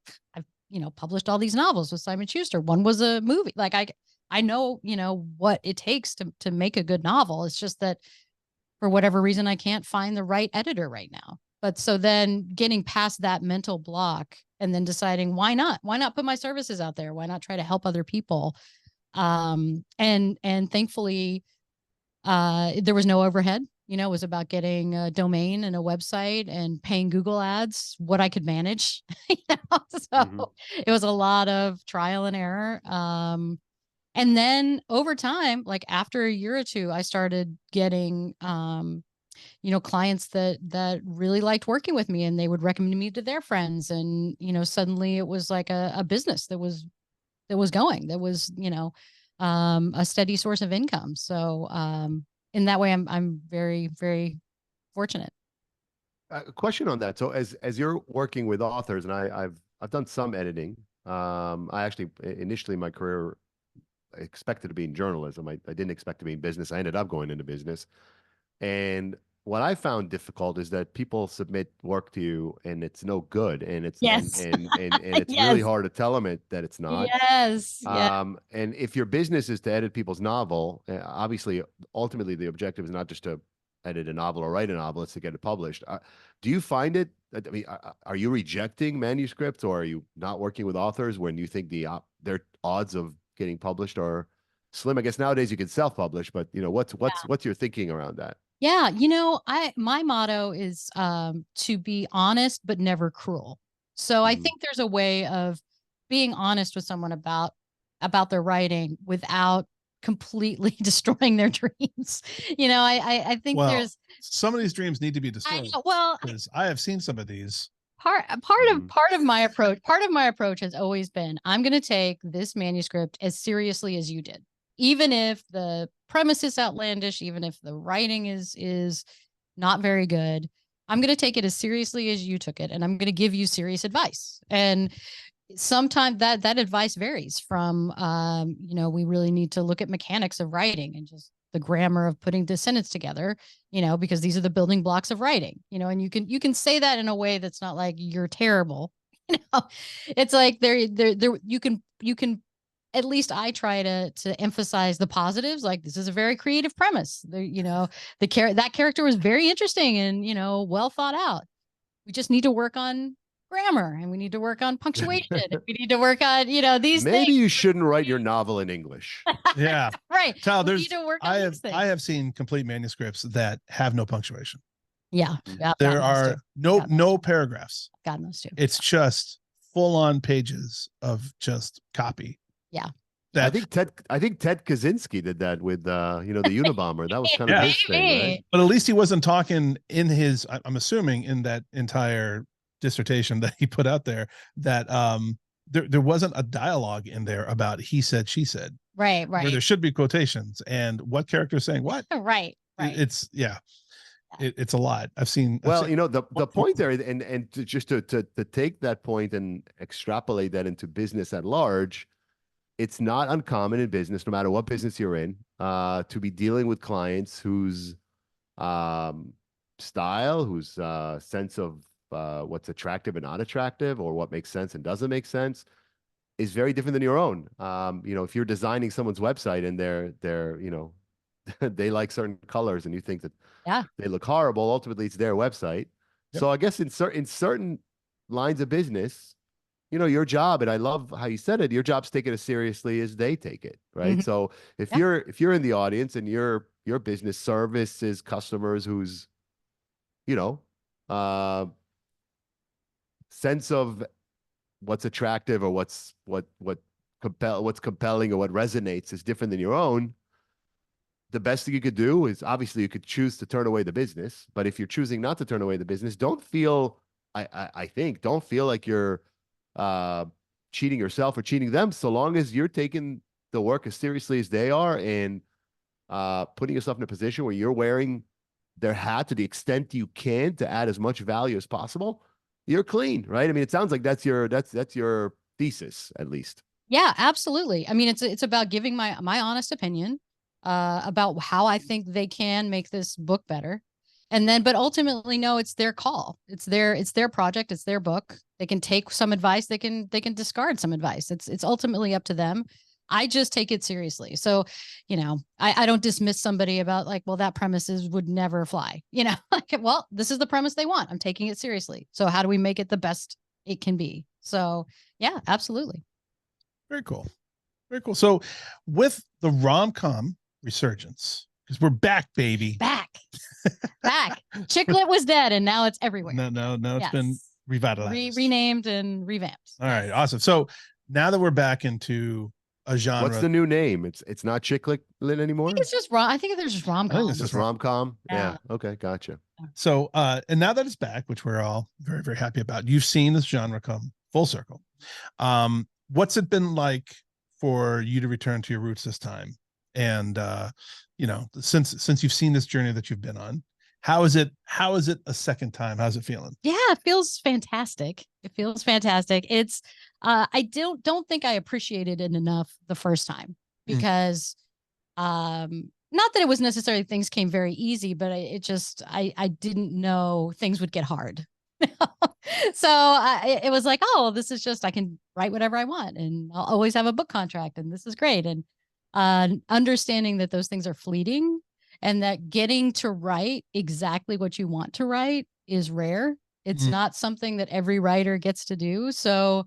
Speaker 3: you know, published all these novels with Simon Schuster. One was a movie. Like I know, you know, what it takes to make a good novel. It's just that for whatever reason, I can't find the right editor right now. But so then getting past that mental block and then deciding why not put my services out there? Why not try to help other people? And thankfully, there was no overhead. You know, it was about getting a domain and a website and paying Google ads, what I could manage. You know? So it was a lot of trial and error. And then over time, like after a year or two, I started getting, you know, clients that really liked working with me, and they would recommend me to their friends. And, you know, suddenly it was like a business that was going, that was, you know, a steady source of income. So, in that way, I'm very, very fortunate.
Speaker 2: A question on that. So as you're working with authors, and I've done some editing. I actually initially in my career expected to be in journalism. I didn't expect to be in business. I ended up going into business. And what I found difficult is that people submit work to you and it's no good, and it's
Speaker 3: Yes.
Speaker 2: and it's
Speaker 3: Yes.
Speaker 2: really hard to tell them that it's not.
Speaker 3: Yes. Yeah.
Speaker 2: And if your business is to edit people's novel, obviously, ultimately the objective is not just to edit a novel or write a novel; it's to get it published. Do you find it? I mean, are you rejecting manuscripts, or are you not working with authors when you think their odds of getting published are slim? I guess nowadays you can self-publish, but you know, what's your thinking around that?
Speaker 3: Yeah, you know, my motto is to be honest but never cruel. So I think there's a way of being honest with someone about their writing without completely destroying their dreams. You know, I think there's
Speaker 1: some of these dreams need to be destroyed.
Speaker 3: Well,
Speaker 1: because I have seen some of these.
Speaker 3: Part of my approach has always been, I'm going to take this manuscript as seriously as you did. Even if the premise is outlandish, even if the writing is not very good, I'm going to take it as seriously as you took it, and I'm going to give you serious advice. And sometimes that advice varies from, you know, we really need to look at mechanics of writing and just the grammar of putting the sentence together, you know, because these are the building blocks of writing, you know, and you can say that in a way that's not like you're terrible. You know, it's like there you can at least I try to emphasize the positives. Like, this is a very creative premise. You know, that character was very interesting and, you know, well thought out. We just need to work on grammar, and we need to work on punctuation. We need to work on, you know, these
Speaker 2: Maybe
Speaker 3: things.
Speaker 2: you shouldn't write your novel in English.
Speaker 1: Yeah.
Speaker 3: Right.
Speaker 1: Tal,
Speaker 3: I
Speaker 1: have seen complete manuscripts that have no punctuation.
Speaker 3: Yeah.
Speaker 1: There are no paragraphs.
Speaker 3: God knows too.
Speaker 1: It's just full on pages of just copy.
Speaker 3: Yeah.
Speaker 2: I think Ted Kaczynski did that with you know, the Unabomber. That was kind of his thing, right?
Speaker 1: But at least he wasn't talking in his, I'm assuming, in that entire dissertation that he put out there that there wasn't a dialogue in there about he said, she said,
Speaker 3: Right.
Speaker 1: where there should be quotations and what character is saying what.
Speaker 3: Right.
Speaker 1: It's it's a lot. I've seen.
Speaker 2: Well, you know, the point there, and just to take that point and extrapolate that into business at large, it's not uncommon in business, no matter what business you're in, to be dealing with clients whose style, whose sense of what's attractive and not attractive, or what makes sense and doesn't make sense, is very different than your own. You know, if you're designing someone's website and they're you know, they like certain colors and you think that they look horrible, ultimately it's their website.
Speaker 1: Yep.
Speaker 2: So I guess in certain lines of business, you know, your job, and I love how you said it, your job's take it as seriously as they take it, right?
Speaker 3: Mm-hmm.
Speaker 2: So if you're in the audience and your business services customers whose, you know, sense of what's attractive or what's compelling or what resonates is different than your own, the best thing you could do is, obviously you could choose to turn away the business, but if you're choosing not to turn away the business, don't feel, I think, don't feel like you're cheating yourself or cheating them, so long as you're taking the work as seriously as they are and putting yourself in a position where you're wearing their hat to the extent you can to add as much value as possible, you're clean, right? I mean, it sounds like that's your thesis, at least.
Speaker 3: Yeah, absolutely. I mean, it's about giving my honest opinion about how I think they can make this book better. And then, but ultimately, no, it's their call. It's their project. It's their book. They can take some advice. They can discard some advice. It's ultimately up to them. I just take it seriously. So, you know, I don't dismiss somebody about like, well, that premises would never fly, you know, like, well, this is the premise they want. I'm taking it seriously. So how do we make it the best it can be? So yeah, absolutely.
Speaker 1: Very cool. Very cool. So with the RomCom resurgence, because we're back, baby.
Speaker 3: Back. Chicklet was dead and now it's everywhere.
Speaker 1: No, it's been revitalized.
Speaker 3: Renamed and revamped.
Speaker 1: All right, awesome. So now that we're back into a genre.
Speaker 2: What's the new name? It's not Chicklet anymore?
Speaker 3: I think there's just RomCom.
Speaker 2: I think it's just RomCom. Yeah. Okay, gotcha.
Speaker 1: So and now that it's back, which we're all very, very happy about, you've seen this genre come full circle. What's it been like for you to return to your roots this time? And you know, since you've seen this journey that you've been on, how is it a second time? How's it feeling?
Speaker 3: Yeah, it feels fantastic. It's I don't think I appreciated it enough the first time, because not that it was necessarily things came very easy, but I didn't know things would get hard. So it was like, oh, this is just, I can write whatever I want and I'll always have a book contract and this is great. And understanding that those things are fleeting and that getting to write exactly what you want to write is rare. It's not something that every writer gets to do. So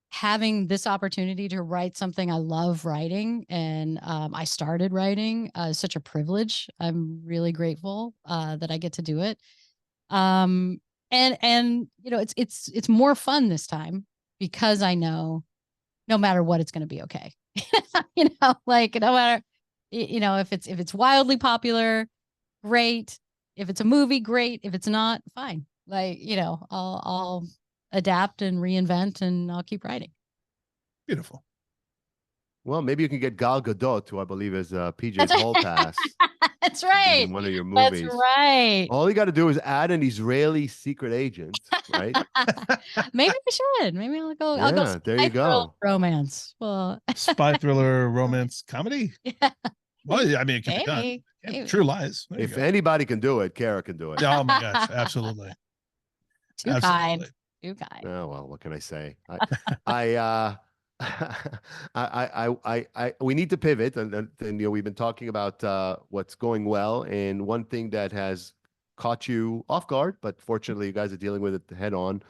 Speaker 3: having this opportunity to write something I love writing, and I started writing, is such a privilege. I'm really grateful that I get to do it. And you know, it's more fun this time because I know no matter what, it's going to be okay. You know, like no matter, you know, if it's wildly popular, great. If it's a movie, great. If it's not, fine. Like, you know, I'll adapt and reinvent and I'll keep writing.
Speaker 1: Beautiful.
Speaker 2: Well, maybe you can get Gal Gadot, who I believe is PJ's Hall Pass.
Speaker 3: That's right.
Speaker 2: In one of your movies.
Speaker 3: That's right.
Speaker 2: All you got to do is add an Israeli secret agent, right?
Speaker 3: Maybe I should. Maybe I'll go.
Speaker 2: Yeah,
Speaker 3: I'll go.
Speaker 2: there you go.
Speaker 3: Romance. Well,
Speaker 1: spy thriller, romance, comedy.
Speaker 3: Yeah.
Speaker 1: Well, I mean, it can be done.
Speaker 3: Maybe.
Speaker 1: True Lies. There
Speaker 2: If anybody can do it, Cara can do it.
Speaker 1: Oh my gosh, absolutely.
Speaker 3: Too kind. Too kind.
Speaker 2: Oh well, what can I say? We need to pivot, and you know, we've been talking about what's going well, and one thing that has caught you off guard, but fortunately you guys are dealing with it head on,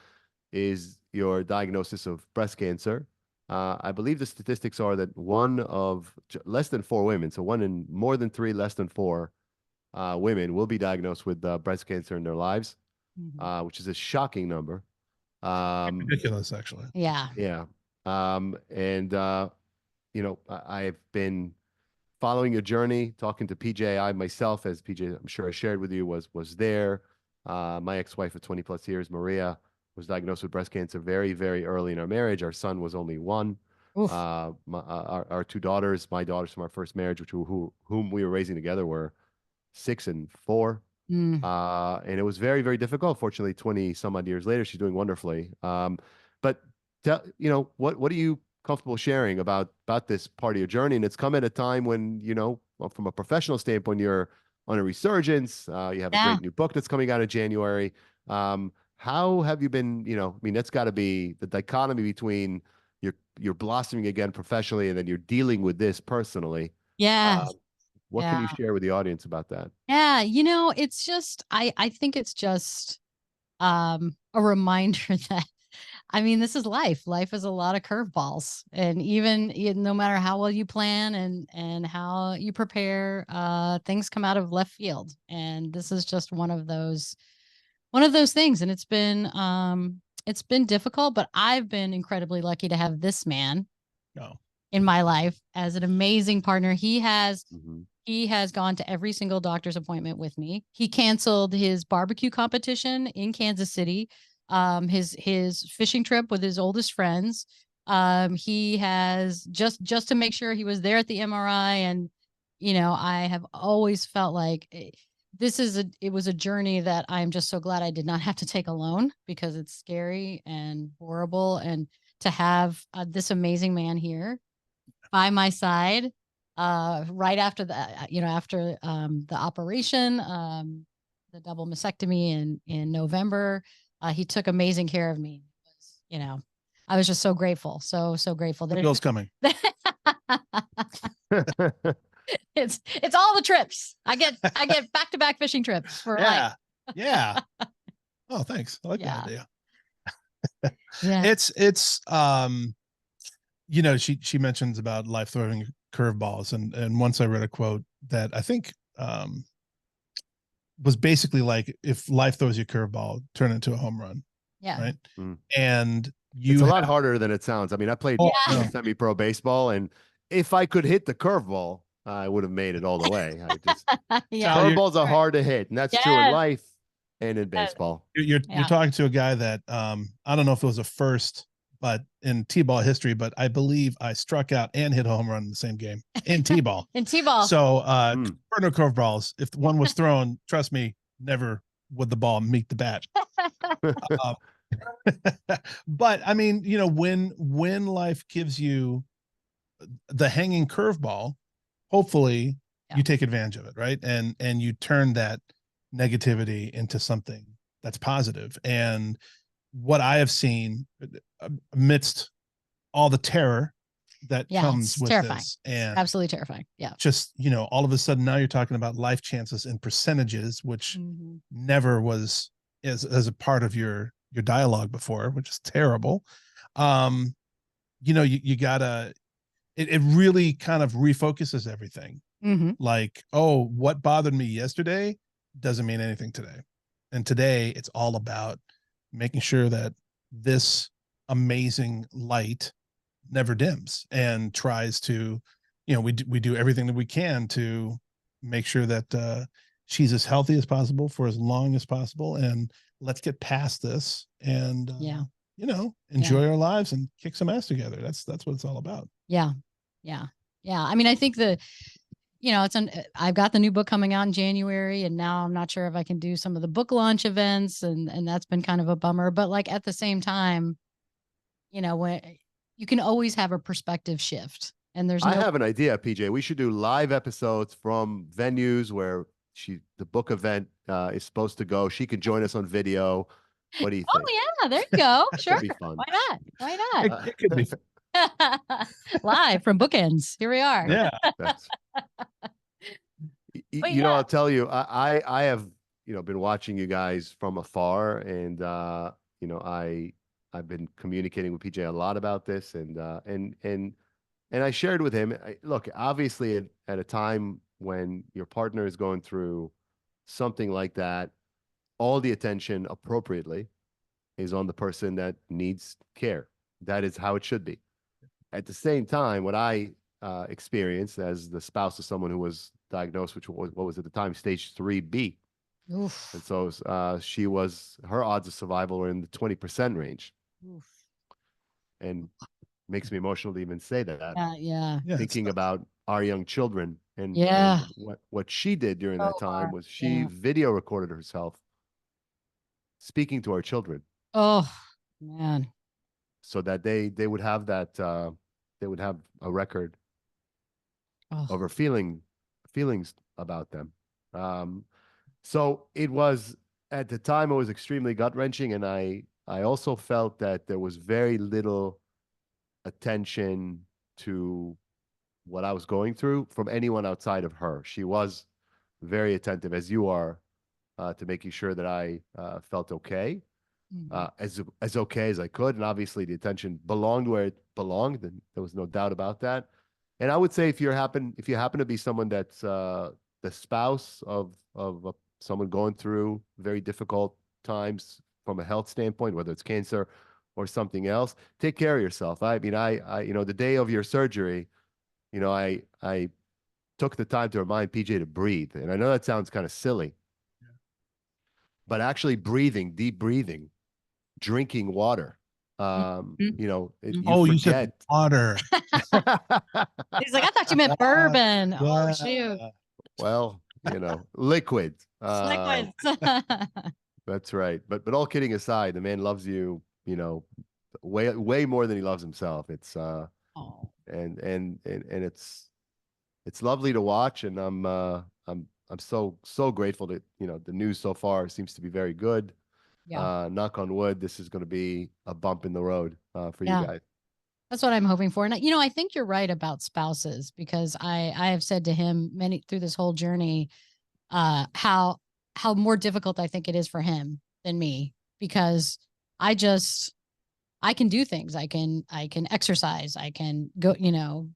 Speaker 2: is your diagnosis of breast cancer. I believe the statistics are that one of less than 4 women, so 1 in more than 3, less than 4 women will be diagnosed with breast cancer in their lives, which is a shocking number.
Speaker 1: Ridiculous, actually.
Speaker 3: Yeah.
Speaker 2: Yeah. And you know, I've been following your journey, talking to PJ. I myself, as PJ, I'm sure I shared with you, was there. My ex-wife of 20 plus years, Maria, was diagnosed with breast cancer very, very early in our marriage. Our son was only one.
Speaker 3: Oof.
Speaker 2: Our two daughters, my daughters from our first marriage, whom we were raising together, were 6 and 4.
Speaker 3: Mm.
Speaker 2: And it was very, very difficult. Fortunately, 20 some odd years later, she's doing wonderfully. But what are you comfortable sharing about this part of your journey? And it's come at a time when, well, from a professional standpoint, you're on a resurgence. You have a great new book that's coming out in January. How have you been, I mean, that's got to be the dichotomy between you're blossoming again professionally and then you're dealing with this personally.
Speaker 3: Yeah.
Speaker 2: What can you share with the audience about that?
Speaker 3: Yeah. It's just, I think it's just a reminder that, I mean, this is life. Life is a lot of curveballs, and even no matter how well you plan and how you prepare, things come out of left field. And this is just one of those things. And it's been difficult, but I've been incredibly lucky to have this man in my life as an amazing partner. He has gone to every single doctor's appointment with me. He canceled his barbecue competition in Kansas City, his fishing trip with his oldest friends. He has just to make sure he was there at the MRI. And, I have always felt like it was a journey that I'm just so glad I did not have to take alone, because it's scary and horrible. And to have this amazing man here by my side, right after after the operation, the double mastectomy in November, he took amazing care of me. I was just so grateful, so grateful that
Speaker 1: the bill's coming.
Speaker 3: It's all the trips. I get back-to-back fishing trips for life.
Speaker 1: Yeah. Oh, thanks. I like that idea.
Speaker 3: Yeah.
Speaker 1: It's she mentions about life throwing curveballs, and once I read a quote that I think was basically like, if life throws you a curveball, turn it into a home run.
Speaker 3: Yeah.
Speaker 1: Right.
Speaker 2: Mm.
Speaker 1: And
Speaker 2: it's a lot harder than it sounds. I mean, I played semi-pro baseball, and if I could hit the curveball, I would have made it all the way. Curveballs are hard to hit, and that's true in life and in baseball.
Speaker 1: You're talking to a guy that I don't know if it was a first, but in T-ball history, but I believe I struck out and hit a home run in the same game in T-ball.
Speaker 3: In T-ball.
Speaker 1: So no curveballs. If one was thrown, trust me, never would the ball meet the bat. But I mean, when life gives you the hanging curveball, hopefully you take advantage of it, right? And you turn that negativity into something that's positive. And what I have seen amidst all the terror that comes with this, and
Speaker 3: absolutely terrifying. Yeah.
Speaker 1: Just, all of a sudden now you're talking about life chances and percentages, which never was as a part of your dialogue before, which is terrible. You gotta, it really kind of refocuses everything. Like, oh, what bothered me yesterday doesn't mean anything today. And today it's all about making sure that this amazing light never dims, and tries to, we do everything that we can to make sure that she's as healthy as possible for as long as possible. And let's get past this and, enjoy our lives and kick some ass together. That's what it's all about.
Speaker 3: Yeah. I mean, I think I've got the new book coming out in January, and now I'm not sure if I can do some of the book launch events, and that's been kind of a bummer. But like at the same time, when you can always have a perspective shift, and I
Speaker 2: have an idea, PJ. We should do live episodes from venues where the book event is supposed to go. She can join us on video. What do you think?
Speaker 3: Oh yeah, there you go. Sure.
Speaker 2: That'd be fun.
Speaker 3: Why not?
Speaker 1: It could be
Speaker 3: live from Bookends. Here we are.
Speaker 1: Yeah.
Speaker 2: I'll tell you, I have, been watching you guys from afar, and I've been communicating with PJ a lot about this, and I shared with him, look, obviously at a time when your partner is going through something like that, all the attention appropriately is on the person that needs care. That is how it should be. At the same time, what I experienced as the spouse of someone who was diagnosed, what was at the time stage 3B
Speaker 3: Oof.
Speaker 2: And so her odds of survival were in the 20% range.
Speaker 3: Oof.
Speaker 2: And makes me emotional to even say that.
Speaker 3: Yeah.
Speaker 1: Yeah,
Speaker 2: Thinking about our young children and
Speaker 3: Yeah.
Speaker 2: what she did during
Speaker 3: So
Speaker 2: that time
Speaker 3: hard.
Speaker 2: was she video recorded herself speaking to our children
Speaker 3: Oh man.
Speaker 2: so that they would have that they would have a record of
Speaker 3: Oh.
Speaker 2: her feelings about them. So it was, at the time, it was extremely gut wrenching, and I also felt that there was very little attention to what I was going through from anyone outside of her. She was very attentive, as you are, to making sure that I felt okay,
Speaker 3: Mhm.
Speaker 2: as okay as I could, and obviously the attention belonged where it belonged, and there was no doubt about that. And I would say if you happen to be someone that's the spouse of someone going through very difficult times from a health standpoint, whether it's cancer or something else, take care of yourself. I mean, I the day of your surgery, I took the time to remind PJ to breathe. And I know that sounds kind of silly, but actually breathing, deep breathing, drinking water,
Speaker 3: Mhm.
Speaker 2: you
Speaker 1: Oh, you said
Speaker 2: forget.
Speaker 1: water.
Speaker 3: He's like, I thought you meant bourbon. Oh
Speaker 1: Yeah.
Speaker 3: shoot.
Speaker 2: Well, liquid.
Speaker 3: Liquids.
Speaker 2: That's right. But all kidding aside, the man loves you, way more than he loves himself. It's
Speaker 3: Oh.
Speaker 2: and it's lovely to watch, and I'm so grateful that the news so far seems to be very good.
Speaker 3: Yeah.
Speaker 2: Knock on wood, this is going to be a bump in the road for you
Speaker 3: Yeah.
Speaker 2: guys.
Speaker 3: That's what I'm hoping for. And I think you're right about spouses, because I have said to him through this whole journey, how more difficult I think it is for him than me, because I can do things. I can exercise. I can go,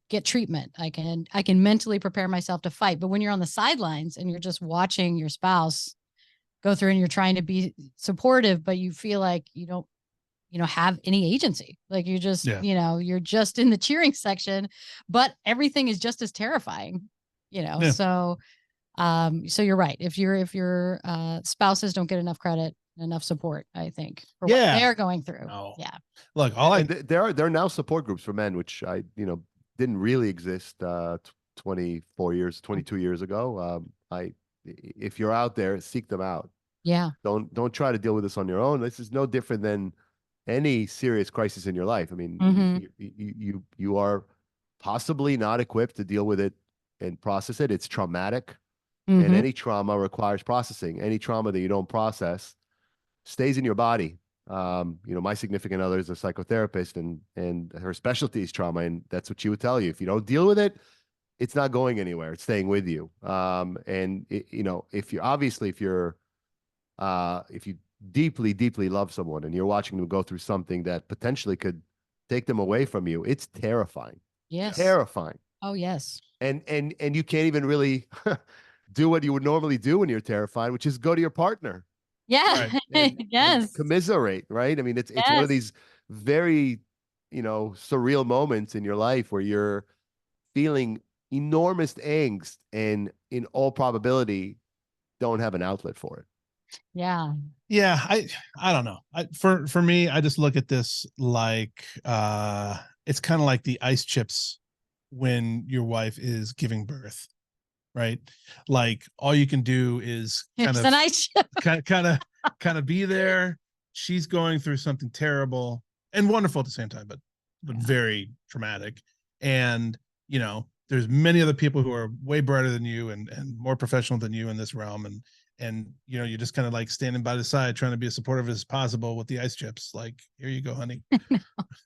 Speaker 3: get treatment. I can mentally prepare myself to fight. But when you're on the sidelines and you're just watching your spouse go through and you're trying to be supportive, but you feel like you don't, have any agency. Like you just,
Speaker 1: Yeah.
Speaker 3: you're just in the cheering section, but everything is just as terrifying,
Speaker 1: Yeah.
Speaker 3: So you're right. If your spouses don't get enough credit, enough support, I think, for what they're going through.
Speaker 1: No.
Speaker 3: Yeah.
Speaker 2: Look, there are now support groups for men, which I didn't really exist 22 years ago. If you're out there, seek them out.
Speaker 3: Yeah.
Speaker 2: Don't try to deal with this on your own. This is no different than any serious crisis in your life. I mean, you are possibly not equipped to deal with it and process it. It's traumatic, and any trauma requires processing. Any trauma that you don't process stays in your body. My significant other is a psychotherapist, and her specialty is trauma, and that's what she would tell you. If you don't deal with it, it's not going anywhere. It's staying with you. If you deeply, deeply love someone and you're watching them go through something that potentially could take them away from you, it's terrifying.
Speaker 3: Yes.
Speaker 2: Terrifying.
Speaker 3: Oh, yes.
Speaker 2: And you can't even really do what you would normally do when you're terrified, which is go to your partner.
Speaker 3: Yeah.
Speaker 2: And
Speaker 3: Yes.
Speaker 2: commiserate, right? I mean, it's one of these very, surreal moments in your life where you're feeling enormous angst and in all probability don't have an outlet for it.
Speaker 3: Yeah.
Speaker 1: Yeah. I don't know. For me, I just look at this like it's kind of like the ice chips when your wife is giving birth, right? Like all you can do is kind
Speaker 3: It's an ice chip.
Speaker 1: kind of be there. She's going through something terrible and wonderful at the same time, but very traumatic. And there's many other people who are way brighter than you and more professional than you in this realm, and you're just kind of like standing by the side trying to be as supportive as possible with the ice chips. Like, here you go, honey.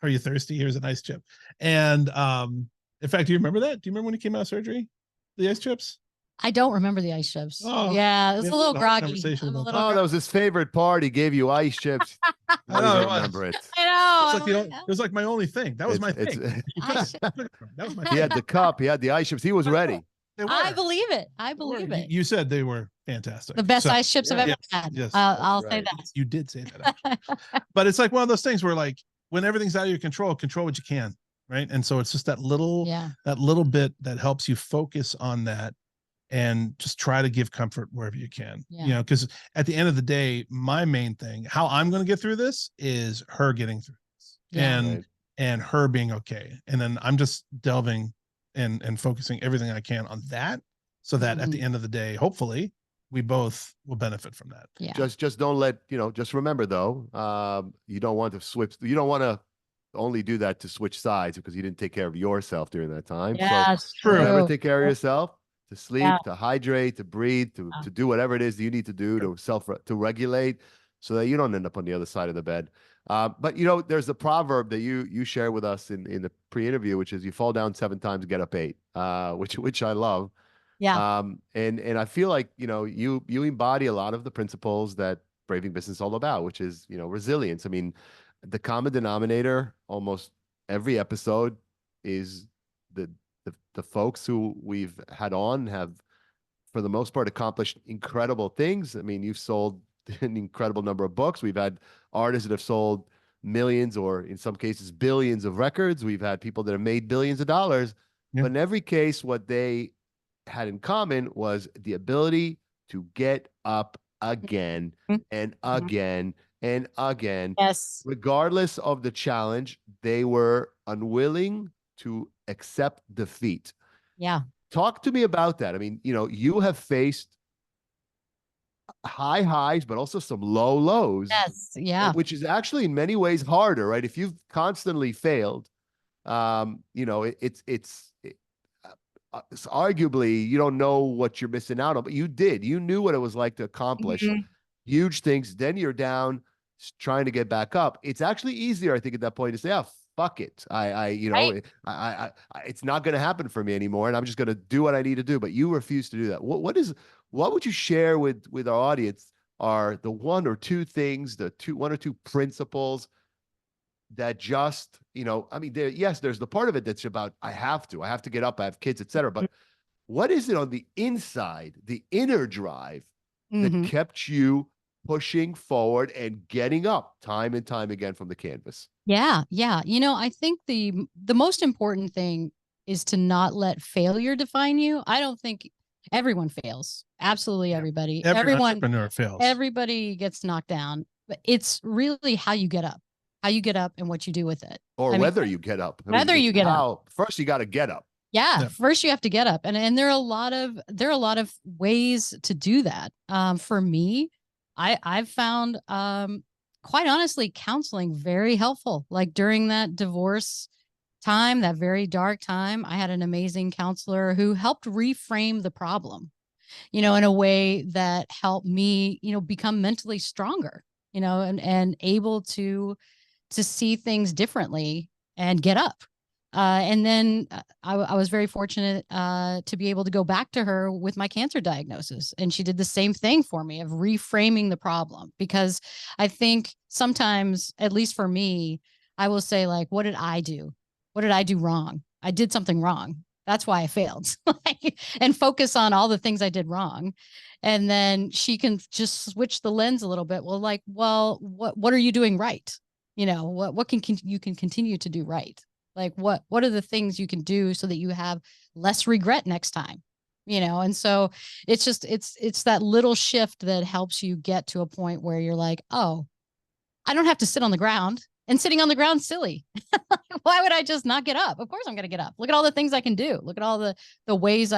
Speaker 1: Are you thirsty? Here's an ice chip. And in fact, do you remember that? Do you remember when he came out of surgery? The ice chips?
Speaker 3: I don't remember the ice chips.
Speaker 1: Oh,
Speaker 3: yeah, it's a little groggy.
Speaker 2: That was his favorite part. He gave you ice chips. I don't remember it.
Speaker 3: I know.
Speaker 1: It was like my only thing. That was my thing.
Speaker 3: That
Speaker 1: was my
Speaker 2: He
Speaker 1: thing.
Speaker 2: had the cup. He had the ice chips. He was ready.
Speaker 3: I believe it. I believe it.
Speaker 1: You said they were fantastic.
Speaker 3: The best ice chips I've ever had.
Speaker 1: Yes,
Speaker 3: I'll say that.
Speaker 1: You did say that. But it's like one of those things where, like, when everything's out of your control what you can, right? And so it's just that little bit that helps you focus on that and just try to give comfort wherever you can.
Speaker 3: Yeah.
Speaker 1: You know, because at the end of the day, my main thing, how I'm going to get through this is her getting through this,
Speaker 3: Yeah.
Speaker 2: Right.
Speaker 1: and her being okay. And then I'm just delving and focusing everything I can on that, so that at the end of the day, hopefully we both will benefit from that.
Speaker 3: Yeah.
Speaker 2: Just don't let, just remember though, you don't want to switch. You don't want to only do that to switch sides because you didn't take care of yourself during that time.
Speaker 3: Yes,
Speaker 2: So remember,
Speaker 3: true.
Speaker 2: take care of yourself, to sleep,
Speaker 3: Yeah.
Speaker 2: to hydrate, to breathe, to do whatever it is that you need to do to regulate, so that you don't end up on the other side of the bed. But there's a proverb that you share with us in the pre-interview, which is you fall down 7 times, get up 8, which I love.
Speaker 3: Yeah.
Speaker 2: And I feel like, you embody a lot of the principles that Braving Business is all about, which is, resilience. I mean, the common denominator almost every episode is the folks who we've had on have, for the most part, accomplished incredible things. I mean, you've sold an incredible number of books. We've had artists that have sold millions, or in some cases billions of records. We've had people that have made billions of dollars.
Speaker 1: Yeah.
Speaker 2: But in every case, what they had in common was the ability to get up again and again and again.
Speaker 3: Yes.
Speaker 2: Regardless of the challenge, they were unwilling to accept defeat.
Speaker 3: Yeah.
Speaker 2: Talk to me about that. I mean, you have faced high highs, but also some low lows.
Speaker 3: Yes. Yeah.
Speaker 2: Which is actually in many ways harder, right? If you've constantly failed, it's arguably you don't know what you're missing out on, but you did. You knew what it was like to accomplish huge things. Then you're down, trying to get back up. It's actually easier, I think, at that point to say, "Oh, fuck it. It's not going to happen for me anymore, and I'm just going to do what I need to do." But you refuse to do that. What would you share with our audience are the one or two things, one or two principles that just, I mean, there's the part of it that's about, I have to get up, I have kids, etc. But what is it on the inside, the inner drive that kept you pushing forward and getting up time and time again from the canvas?
Speaker 3: Yeah. Yeah. I think the most important thing is to not let failure define you. I don't think everyone fails. Absolutely everybody. Everyone
Speaker 1: entrepreneur fails.
Speaker 3: Everybody gets knocked down, but it's really how you get up and what you do with it.
Speaker 2: Or whether you get up.
Speaker 3: You get up.
Speaker 2: First you got to get up.
Speaker 3: Yeah. First you have to get up. And there are a lot of ways to do that. For me, I've found, quite honestly, counseling very helpful. Like during that divorce time, that very dark time, I had an amazing counselor who helped reframe the problem, in a way that helped me, become mentally stronger, and able to see things differently and get up. And then I was very fortunate to be able to go back to her with my cancer diagnosis. And she did the same thing for me of reframing the problem. Because I think sometimes, at least for me, I will say, like, what did I do? What did I do wrong? I did something wrong. That's why I failed. And focus on all the things I did wrong. And then she can just switch the lens a little bit. Well, what are you doing right? What can you continue to do right? Like what are the things you can do so that you have less regret next time? And so it's just, it's that little shift that helps you get to a point where you're like, oh, I don't have to sit on the ground, and sitting on the ground silly. Why would I just not get up? Of course I'm going to get up. Look at all the things I can do. Look at all the ways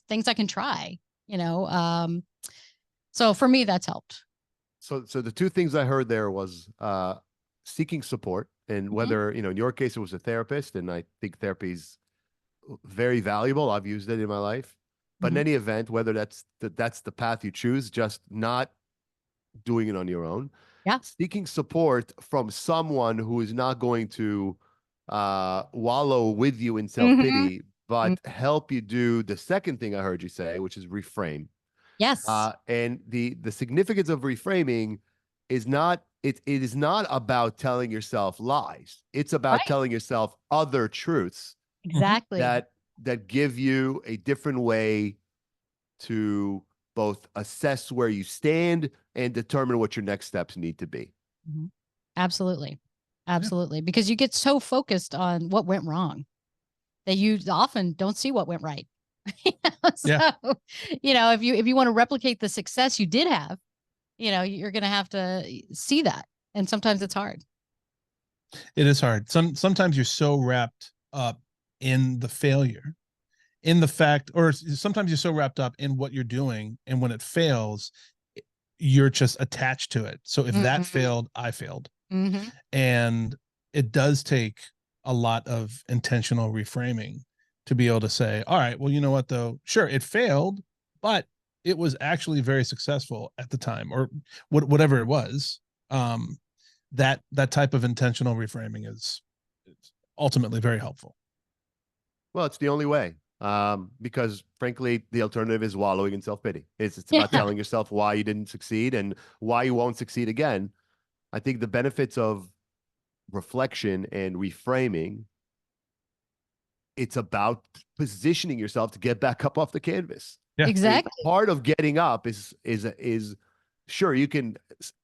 Speaker 3: things I can try, so for me, that's helped.
Speaker 2: So the two things I heard there was, seeking support, and whether, in your case, it was a therapist, and I think therapy is very valuable. I've used it in my life, but in any event, whether that's the path you choose, just not doing it on your own.
Speaker 3: Yeah.
Speaker 2: Seeking support from someone who is not going to wallow with you in self-pity, but help you do the second thing I heard you say, which is reframe.
Speaker 3: Yes.
Speaker 2: And the significance of reframing is not, it is not about telling yourself lies. It's about telling yourself other truths.
Speaker 3: Exactly.
Speaker 2: That give you a different way to both assess where you stand and determine what your next steps need to be.
Speaker 3: Absolutely. Absolutely. Because you get so focused on what went wrong that you often don't see what went right. So, if you want to replicate the success you did have, you're going to have to see that. And sometimes it's hard.
Speaker 1: It is hard. Sometimes you're so wrapped up in the failure, in the fact, or sometimes you're so wrapped up in what you're doing, and when it fails, you're just attached to it. So if that failed, I failed. And it does take a lot of intentional reframing to be able to say, all right, well, you know what, though? Sure, it failed, but it was actually very successful at the time, or whatever it was. That type of intentional reframing is ultimately very helpful.
Speaker 2: Well, it's the only way. Because frankly, the alternative is wallowing in self-pity. It's about telling yourself why you didn't succeed and why you won't succeed again. I think the benefits of reflection and reframing, it's about positioning yourself to get back up off the canvas.
Speaker 1: Yeah.
Speaker 3: Exactly.
Speaker 2: Part of getting up is sure, you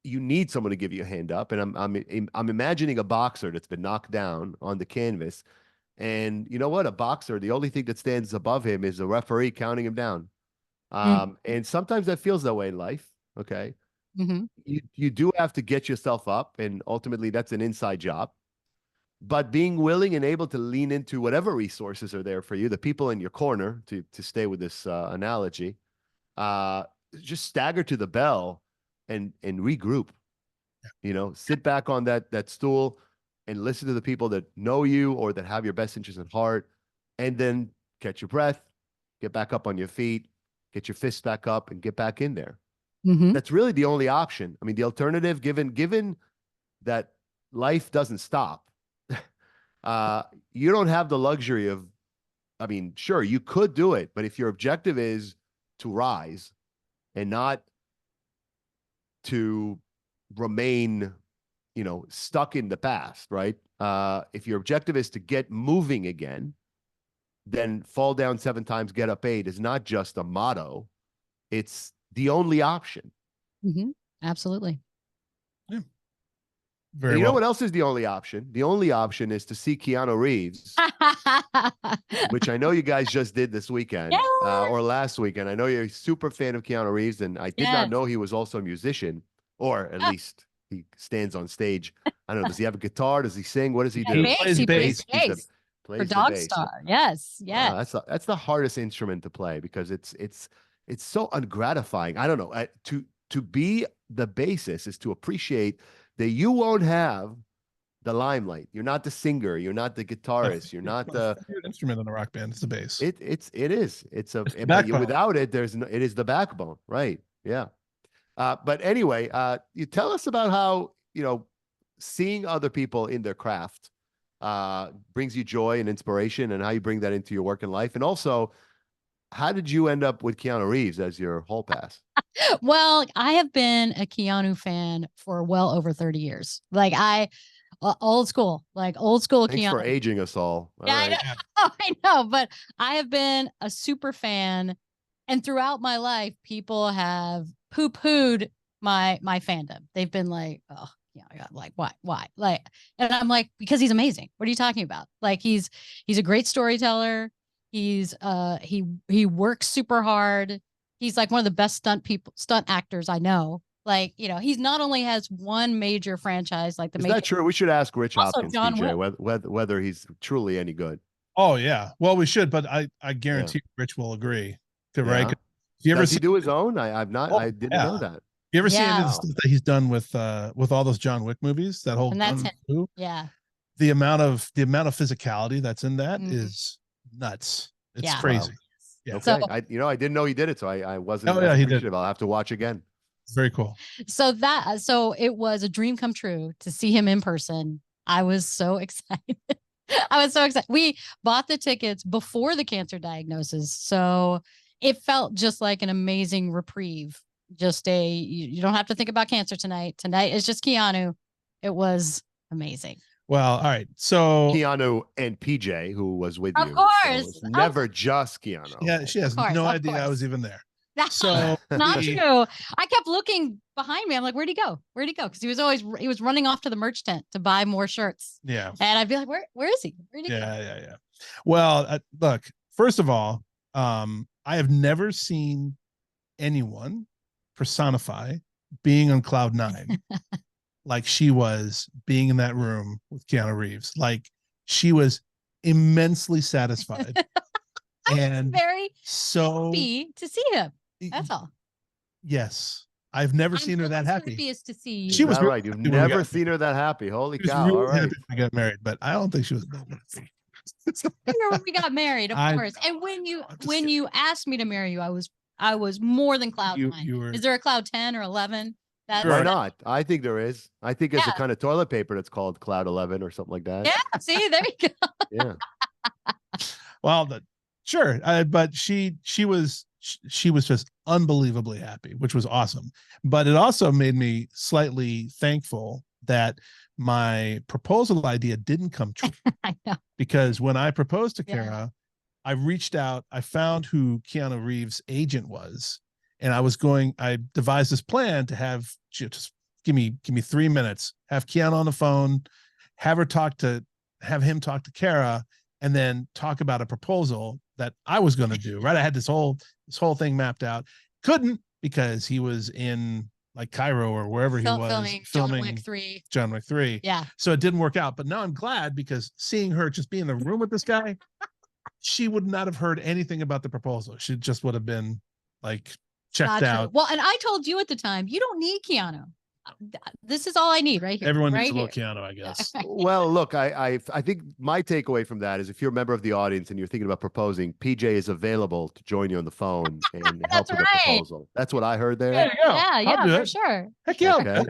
Speaker 2: need someone to give you a hand up. And I'm imagining a boxer that's been knocked down on the canvas. And you know what? A boxer, the only thing that stands above him is a referee counting him down. And sometimes that feels that way in life. Okay. You do have to get yourself up, and ultimately that's an inside job. But being willing and able to lean into whatever resources are there for you, the people in your corner, to stay with this analogy, just stagger to the bell and regroup. Sit back on that stool and listen to the people that know you or that have your best interests at heart, and then catch your breath, get back up on your feet, get your fists back up, and get back in there. That's really the only option. I mean, the alternative, given that life doesn't stop, you don't have the luxury of, I mean, sure, you could do it, but if your objective is to rise and not to remain stuck in the past, right? If your objective is to get moving again, then fall down 7 times, get up 8 is not just a motto. It's the only option.
Speaker 3: Absolutely.
Speaker 1: Yeah.
Speaker 2: And you know what else is the only option? The only option is to see Keanu Reeves, which I know you guys just did this weekend or last weekend. I know you're a super fan of Keanu Reeves, and I did not know he was also a musician, or at least he stands on stage. I don't know. Does he have a guitar? Does he sing? What does he do?
Speaker 1: He plays bass.
Speaker 2: Plays
Speaker 3: for Dog
Speaker 2: bass.
Speaker 3: Star. Yes.
Speaker 2: That's the hardest instrument to play, because it's so ungratifying. I don't know. To be the bassist is to appreciate that you won't have the limelight. You're not the singer. You're not the guitarist. You're not the
Speaker 1: instrument in a rock band. It's the bass.
Speaker 2: It is. It's
Speaker 1: but
Speaker 2: without it, it is the backbone, right? Yeah. But anyway, you tell us about how, seeing other people in their craft brings you joy and inspiration, and how you bring that into your work and life. And also, how did you end up with Keanu Reeves as your hall pass?
Speaker 3: Well, I have been a Keanu fan for well over 30 years. Old school
Speaker 2: Thanks
Speaker 3: Keanu.
Speaker 2: for aging us all.
Speaker 3: Right. I know, but I have been a super fan. And throughout my life, people have poo-pooed my fandom. They've been like, oh, yeah, like, why? Like, and I'm like, because he's amazing. What are you talking about? Like, he's a great storyteller. He's he works super hard. He's like one of the best stunt actors I know. Like, he's not only has one major franchise, like
Speaker 2: Is that true? We should ask Rich Hopkins,
Speaker 3: John
Speaker 2: PJ, whether he's truly any good.
Speaker 1: Oh yeah. Well, we should, but I guarantee Rich will agree. Right?
Speaker 2: Yeah.
Speaker 1: You ever
Speaker 2: Does he do his own? I didn't know that.
Speaker 1: You ever see any of the stuff that he's done with all those John Wick movies? That whole
Speaker 3: and that's him. Yeah.
Speaker 1: The amount of physicality that's in that is nuts. It's crazy.
Speaker 2: Wow.
Speaker 1: Yeah.
Speaker 2: Okay. I didn't know he did it, so I wasn't.
Speaker 1: Oh yeah, he did.
Speaker 2: I'll have to watch again.
Speaker 1: It's very cool.
Speaker 3: So it was a dream come true to see him in person. I was so excited. We bought the tickets before the cancer diagnosis, so it felt just like an amazing reprieve. Just you don't have to think about cancer tonight. Tonight is just Keanu. It was amazing.
Speaker 1: Well, all right. So
Speaker 2: Keanu and PJ, who was with you.
Speaker 3: Of course.
Speaker 2: So never just Keanu.
Speaker 1: Yeah, she has no idea I was even there. So
Speaker 3: not true. I kept looking behind me. I'm like, where'd he go? Because he was running off to the merch tent to buy more shirts.
Speaker 1: Yeah.
Speaker 3: And I'd be like, where is he? Where'd he go?
Speaker 1: Yeah. Well, look, first of all, I have never seen anyone personify being on cloud nine like she was being in that room with Keanu Reeves. Like she was immensely satisfied. And
Speaker 3: very
Speaker 1: so
Speaker 3: happy to see him. That's all.
Speaker 1: Yes. I've never seen her that happy.
Speaker 3: Happiest to see you.
Speaker 1: She was
Speaker 2: All right. You've never seen her that happy. Holy
Speaker 1: She was
Speaker 2: cow.
Speaker 1: really
Speaker 2: All right.
Speaker 1: happy we got married, but I don't think she was that happy.
Speaker 3: When we got married, of course. And when you asked me to marry you, I was more than cloud nine. Is there a cloud 10 or 11?
Speaker 2: Why not? I think there is. I think there's a kind of toilet paper that's called Cloud 11 or something like that.
Speaker 3: Yeah. See, there you go.
Speaker 2: Yeah.
Speaker 1: Well, sure. But she was just unbelievably happy, which was awesome. But it also made me slightly thankful that my proposal idea didn't come true.
Speaker 3: I know.
Speaker 1: Because when I proposed to Cara, I reached out, I found who Keanu Reeves' agent was, and I devised this plan to have, just give me 3 minutes, have Keanu on the phone, have him talk to Cara, and then talk about a proposal that I was going to do. Right. I had this whole thing mapped out. Couldn't, because he was in like Cairo or wherever he was filming John Wick 3.
Speaker 3: Yeah.
Speaker 1: So it didn't work out. But now I'm glad, because seeing her just be in the room with this guy, she would not have heard anything about the proposal. She just would have been like checked out.
Speaker 3: Well, and I told you at the time, you don't need Keanu. This is all I need right here.
Speaker 1: Everyone
Speaker 3: right
Speaker 1: needs a little
Speaker 3: here.
Speaker 1: Keanu, I guess.
Speaker 2: Well, look, I think my takeaway from that is, if you're a member of the audience and you're thinking about proposing, PJ is available to join you on the phone and help with the proposal. That's what I heard there.
Speaker 1: There you go.
Speaker 3: Yeah, for sure.
Speaker 1: Heck yeah.
Speaker 2: Okay.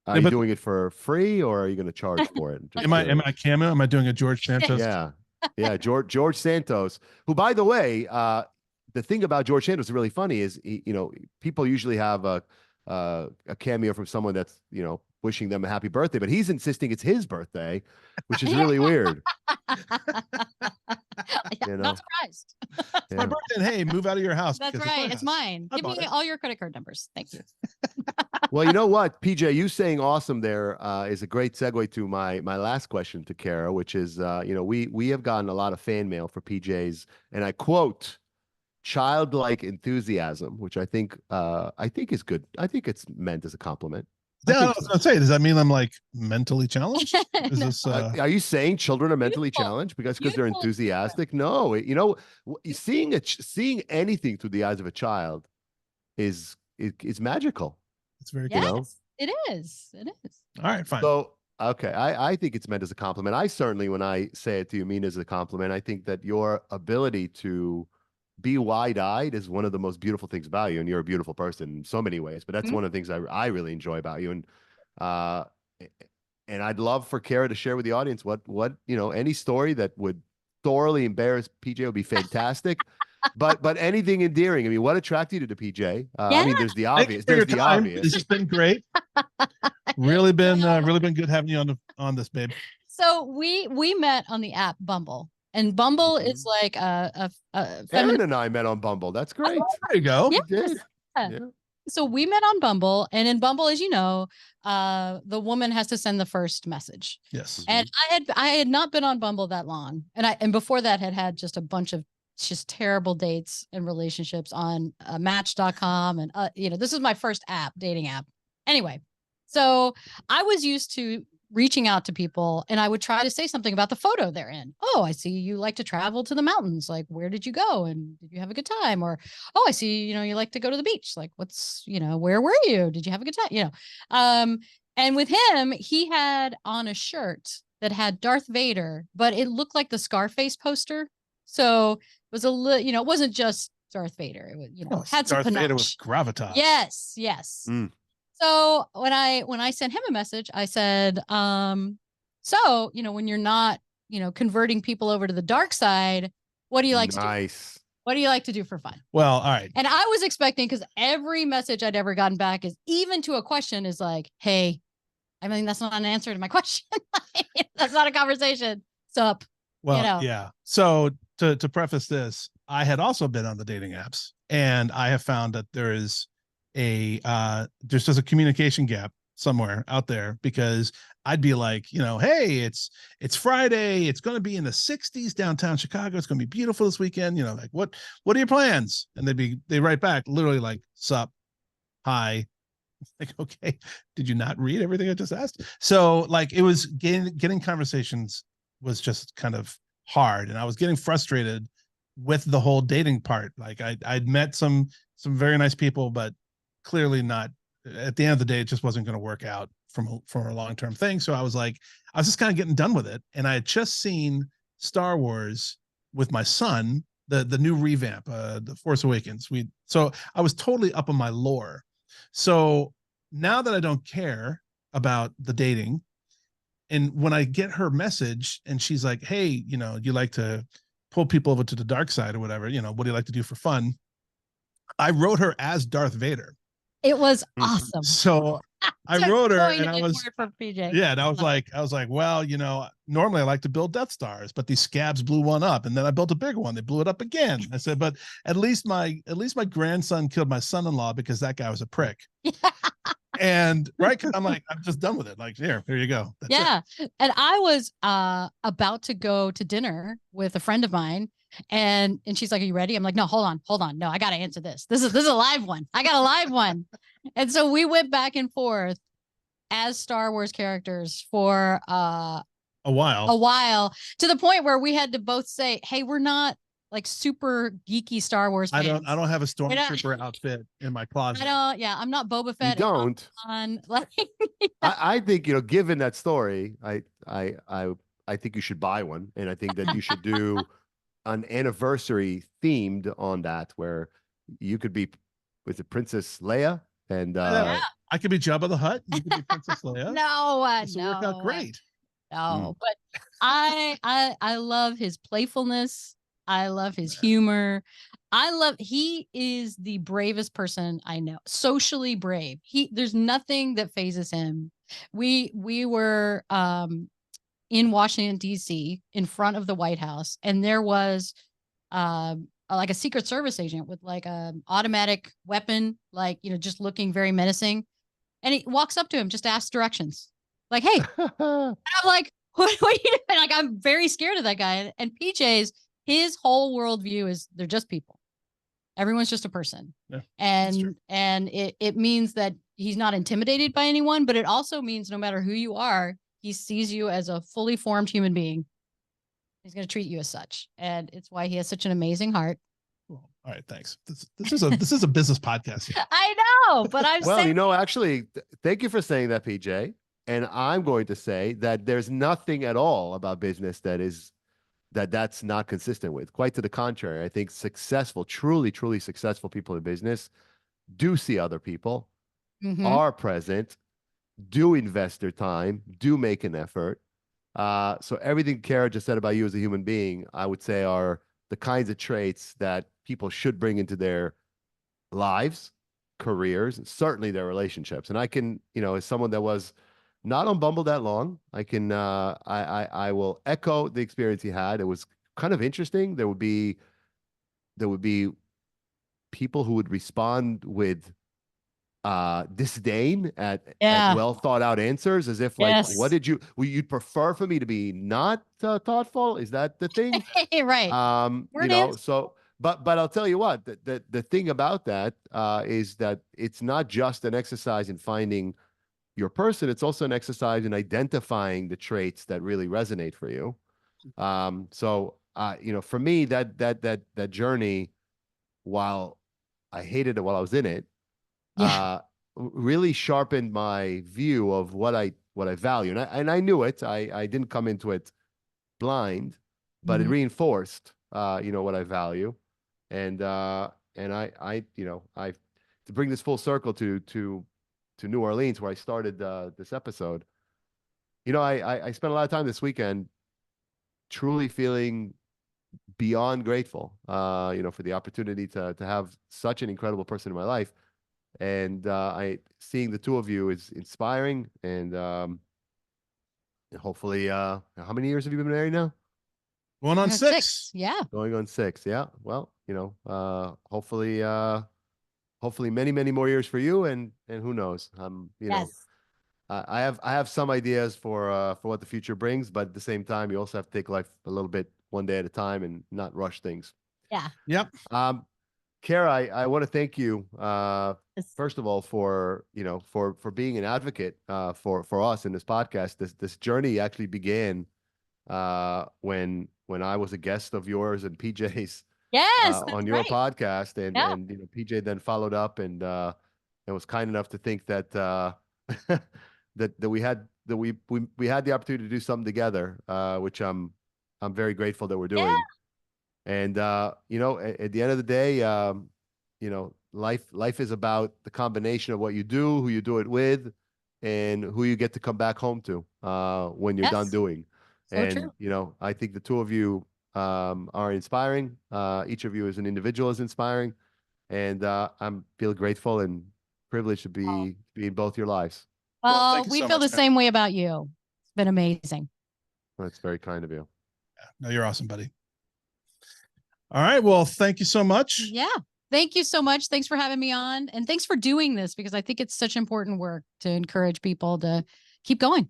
Speaker 2: Are you doing it for free, or are you going to charge for it?
Speaker 1: Am I cameo? Am I doing a George Santos?
Speaker 2: Yeah. George Santos, who, by the way, the thing about George Santos is really funny is, people usually have a cameo from someone that's, wishing them a happy birthday, but he's insisting it's his birthday, which is really weird.
Speaker 3: Not surprised.
Speaker 1: It's my birthday, and hey, move out of your house.
Speaker 3: That's right. It's mine. Give me all your credit card numbers. Thank you.
Speaker 2: Well, you know what, PJ, you saying awesome there is a great segue to my last question to Cara, which is, we have gotten a lot of fan mail for PJ's, and I quote, childlike enthusiasm, which I think is good. I think it's meant as a compliment.
Speaker 1: Yeah, I was going to say, does that mean I'm like mentally challenged? Is
Speaker 3: No.
Speaker 1: this,
Speaker 2: are you saying children are mentally challenged because they're enthusiastic? No, seeing anything through the eyes of a child is magical.
Speaker 1: It's very
Speaker 3: yes,
Speaker 1: good.
Speaker 3: It is. It is.
Speaker 1: All right, fine.
Speaker 2: So, okay, I think it's meant as a compliment. I certainly, when I say it to you, mean it as a compliment. I think that your ability to be wide-eyed is one of the most beautiful things about you, and you're a beautiful person in so many ways, but that's one of the things I really enjoy about you. And I'd love for Cara to share with the audience what any story that would thoroughly embarrass PJ would be fantastic. but anything endearing. I mean, what attracted you to PJ? I mean, there's the obvious. There's the obvious.
Speaker 1: This has been great. really been good having you on this, babe.
Speaker 3: So we met on the app Bumble. And Bumble is like a
Speaker 2: Aaron and I met on Bumble. That's great.
Speaker 1: Oh, there you go.
Speaker 3: Yes.
Speaker 2: We did.
Speaker 3: Yeah. So we met on Bumble, and in Bumble, as you know, the woman has to send the first message.
Speaker 1: Yes.
Speaker 3: And I had not been on Bumble that long, and before that had just a bunch of just terrible dates and relationships on Match.com, and this is my first dating app. Anyway, so I was used to reaching out to people, and I would try to say something about the photo they're in. Oh, I see you like to travel to the mountains. Like, where did you go? And did you have a good time? Or, oh, I see, you like to go to the beach. Like, where were you? Did you have a good time? And with him, he had on a shirt that had Darth Vader, but it looked like the Scarface poster. So it was it wasn't just Darth Vader. It was, had some
Speaker 1: Darth
Speaker 3: panache.
Speaker 1: Vader with gravitas.
Speaker 3: Yes. So when I sent him a message, I said, so, when you're not, converting people over to the dark side, what do you like to do? What do you like to do for fun?
Speaker 1: Well, all right.
Speaker 3: And I was expecting, because every message I'd ever gotten back is, even to a question, is like, hey, I mean, that's not an answer to my question. That's not a conversation. Sup?
Speaker 1: Well, yeah. So to preface this, I had also been on the dating apps, and I have found that there is just as a communication gap somewhere out there, because I'd be like, hey, it's Friday. It's going to be in the 60s downtown Chicago. It's going to be beautiful this weekend. Like what are your plans? And they write back literally like, sup, hi. Like, okay, did you not read everything I just asked? So like it was getting conversations was just kind of hard, and I was getting frustrated with the whole dating part. Like I'd met some very nice people, but clearly not, at the end of the day, it just wasn't going to work out from a long-term thing. So I was just kind of getting done with it. And I had just seen Star Wars with my son, the new revamp, the Force Awakens. So I was totally up on my lore. So now that I don't care about the dating, and when I get her message and she's like, hey, you like to pull people over to the dark side or whatever, what do you like to do for fun? I wrote her as Darth Vader.
Speaker 3: It was awesome.
Speaker 1: So I wrote her, and I was,
Speaker 3: from PJ.
Speaker 1: yeah, and I was like, well, normally I like to build Death Stars, but these scabs blew one up, and then I built a bigger one. They blew it up again. I said, but at least my grandson killed my son-in-law because that guy was a prick. And right, because I'm like, I'm just done with it. Like, here you go. That's it.
Speaker 3: And I was about to go to dinner with a friend of mine, and she's like, are you ready? I'm like, no, hold on. No, I got to answer this. This is a live one. I got a live one. And so we went back and forth as Star Wars characters for a while, to the point where we had to both say, hey, we're not like super geeky Star Wars fans.
Speaker 1: I don't have a stormtrooper outfit in my closet.
Speaker 3: I'm not Boba Fett.
Speaker 2: You don't.
Speaker 3: Like,
Speaker 2: I think, given that story, I think you should buy one, and I think that you should do an anniversary themed on that, where you could be with the Princess Leia, and
Speaker 1: I could be Jabba the Hutt. You could be Princess Leia.
Speaker 3: No,
Speaker 1: this will work out great.
Speaker 3: No, but I love his playfulness. I love his humor. He is the bravest person I know. Socially brave. There's nothing that phases him. We were in Washington, D.C., in front of the White House, and there was like a Secret Service agent with like an automatic weapon, like, just looking very menacing. And he walks up to him, just asks directions. Like, hey. And I'm like, what are you doing? Like, I'm very scared of that guy. And PJ's, his whole worldview is they're just people. Everyone's just a person.
Speaker 1: Yeah,
Speaker 3: and it means that he's not intimidated by anyone, but it also means no matter who you are, he sees you as a fully formed human being. He's going to treat you as such. And it's why he has such an amazing heart.
Speaker 1: Well, all right, thanks. This is a business podcast.
Speaker 3: I know, but I'm
Speaker 2: well, actually, thank you for saying that, PJ. And I'm going to say that there's nothing at all about business that's not consistent with. Quite to the contrary, I think truly successful people in business do see other people, are present, do invest their time, do make an effort. So everything Cara just said about you as a human being, I would say, are the kinds of traits that people should bring into their lives, careers, and certainly their relationships. And I can, as someone that was not on Bumble that long, I can I will echo the experience he had. It was kind of interesting. There would be people who would respond with disdain at well thought out answers, as if like, what did you'd prefer for me to be not thoughtful? Is that the thing?
Speaker 3: Right.
Speaker 2: So but I'll tell you what, the thing about that is that it's not just an exercise in finding your person, it's also an exercise in identifying the traits that really resonate for you. So for me, that journey, while I hated it while I was in it, really sharpened my view of what I value. And I knew it. I didn't come into it blind, but it reinforced what I value. And I to bring this full circle to New Orleans, where I started this episode, I spent a lot of time this weekend truly feeling beyond grateful, for the opportunity to have such an incredible person in my life. And seeing the two of you is inspiring. And hopefully, how many years have you been married now?
Speaker 1: Going on 6.
Speaker 3: Yeah.
Speaker 2: Going on 6. Yeah. Well, hopefully many, many more years for you. And who knows? I have some ideas for what the future brings, but at the same time, you also have to take life a little bit one day at a time and not rush things.
Speaker 3: Yeah.
Speaker 1: Yep.
Speaker 2: Cara, I want to thank you,
Speaker 3: Yes.
Speaker 2: first of all, for for being an advocate for us in this podcast. This journey actually began when I was a guest of yours and PJ's
Speaker 3: Yes, that's
Speaker 2: on your
Speaker 3: right.
Speaker 2: podcast, and
Speaker 3: Yeah.
Speaker 2: and PJ then followed up and was kind enough to think that that we had the opportunity to do something together, which I'm very grateful that we're
Speaker 3: Yeah.
Speaker 2: doing. And at the end of the day, life is about the combination of what you do, who you do it with, and who you get to come back home to when you're done
Speaker 3: Yes.
Speaker 2: doing.
Speaker 3: So
Speaker 2: And
Speaker 3: true.
Speaker 2: I think the two of you are inspiring. Each of you as an individual is inspiring, and I'm feel grateful and privileged to
Speaker 3: Oh.
Speaker 2: be in both your lives.
Speaker 1: Well, thank you
Speaker 3: We
Speaker 1: so
Speaker 3: feel
Speaker 1: much,
Speaker 3: the
Speaker 1: man.
Speaker 3: same way about you. It's been amazing.
Speaker 2: That's very kind of you.
Speaker 1: No, you're awesome, buddy. All right. Well, thank you so much.
Speaker 3: Yeah. Thank you so much. Thanks for having me on. And thanks for doing this, because I think it's such important work to encourage people to keep going.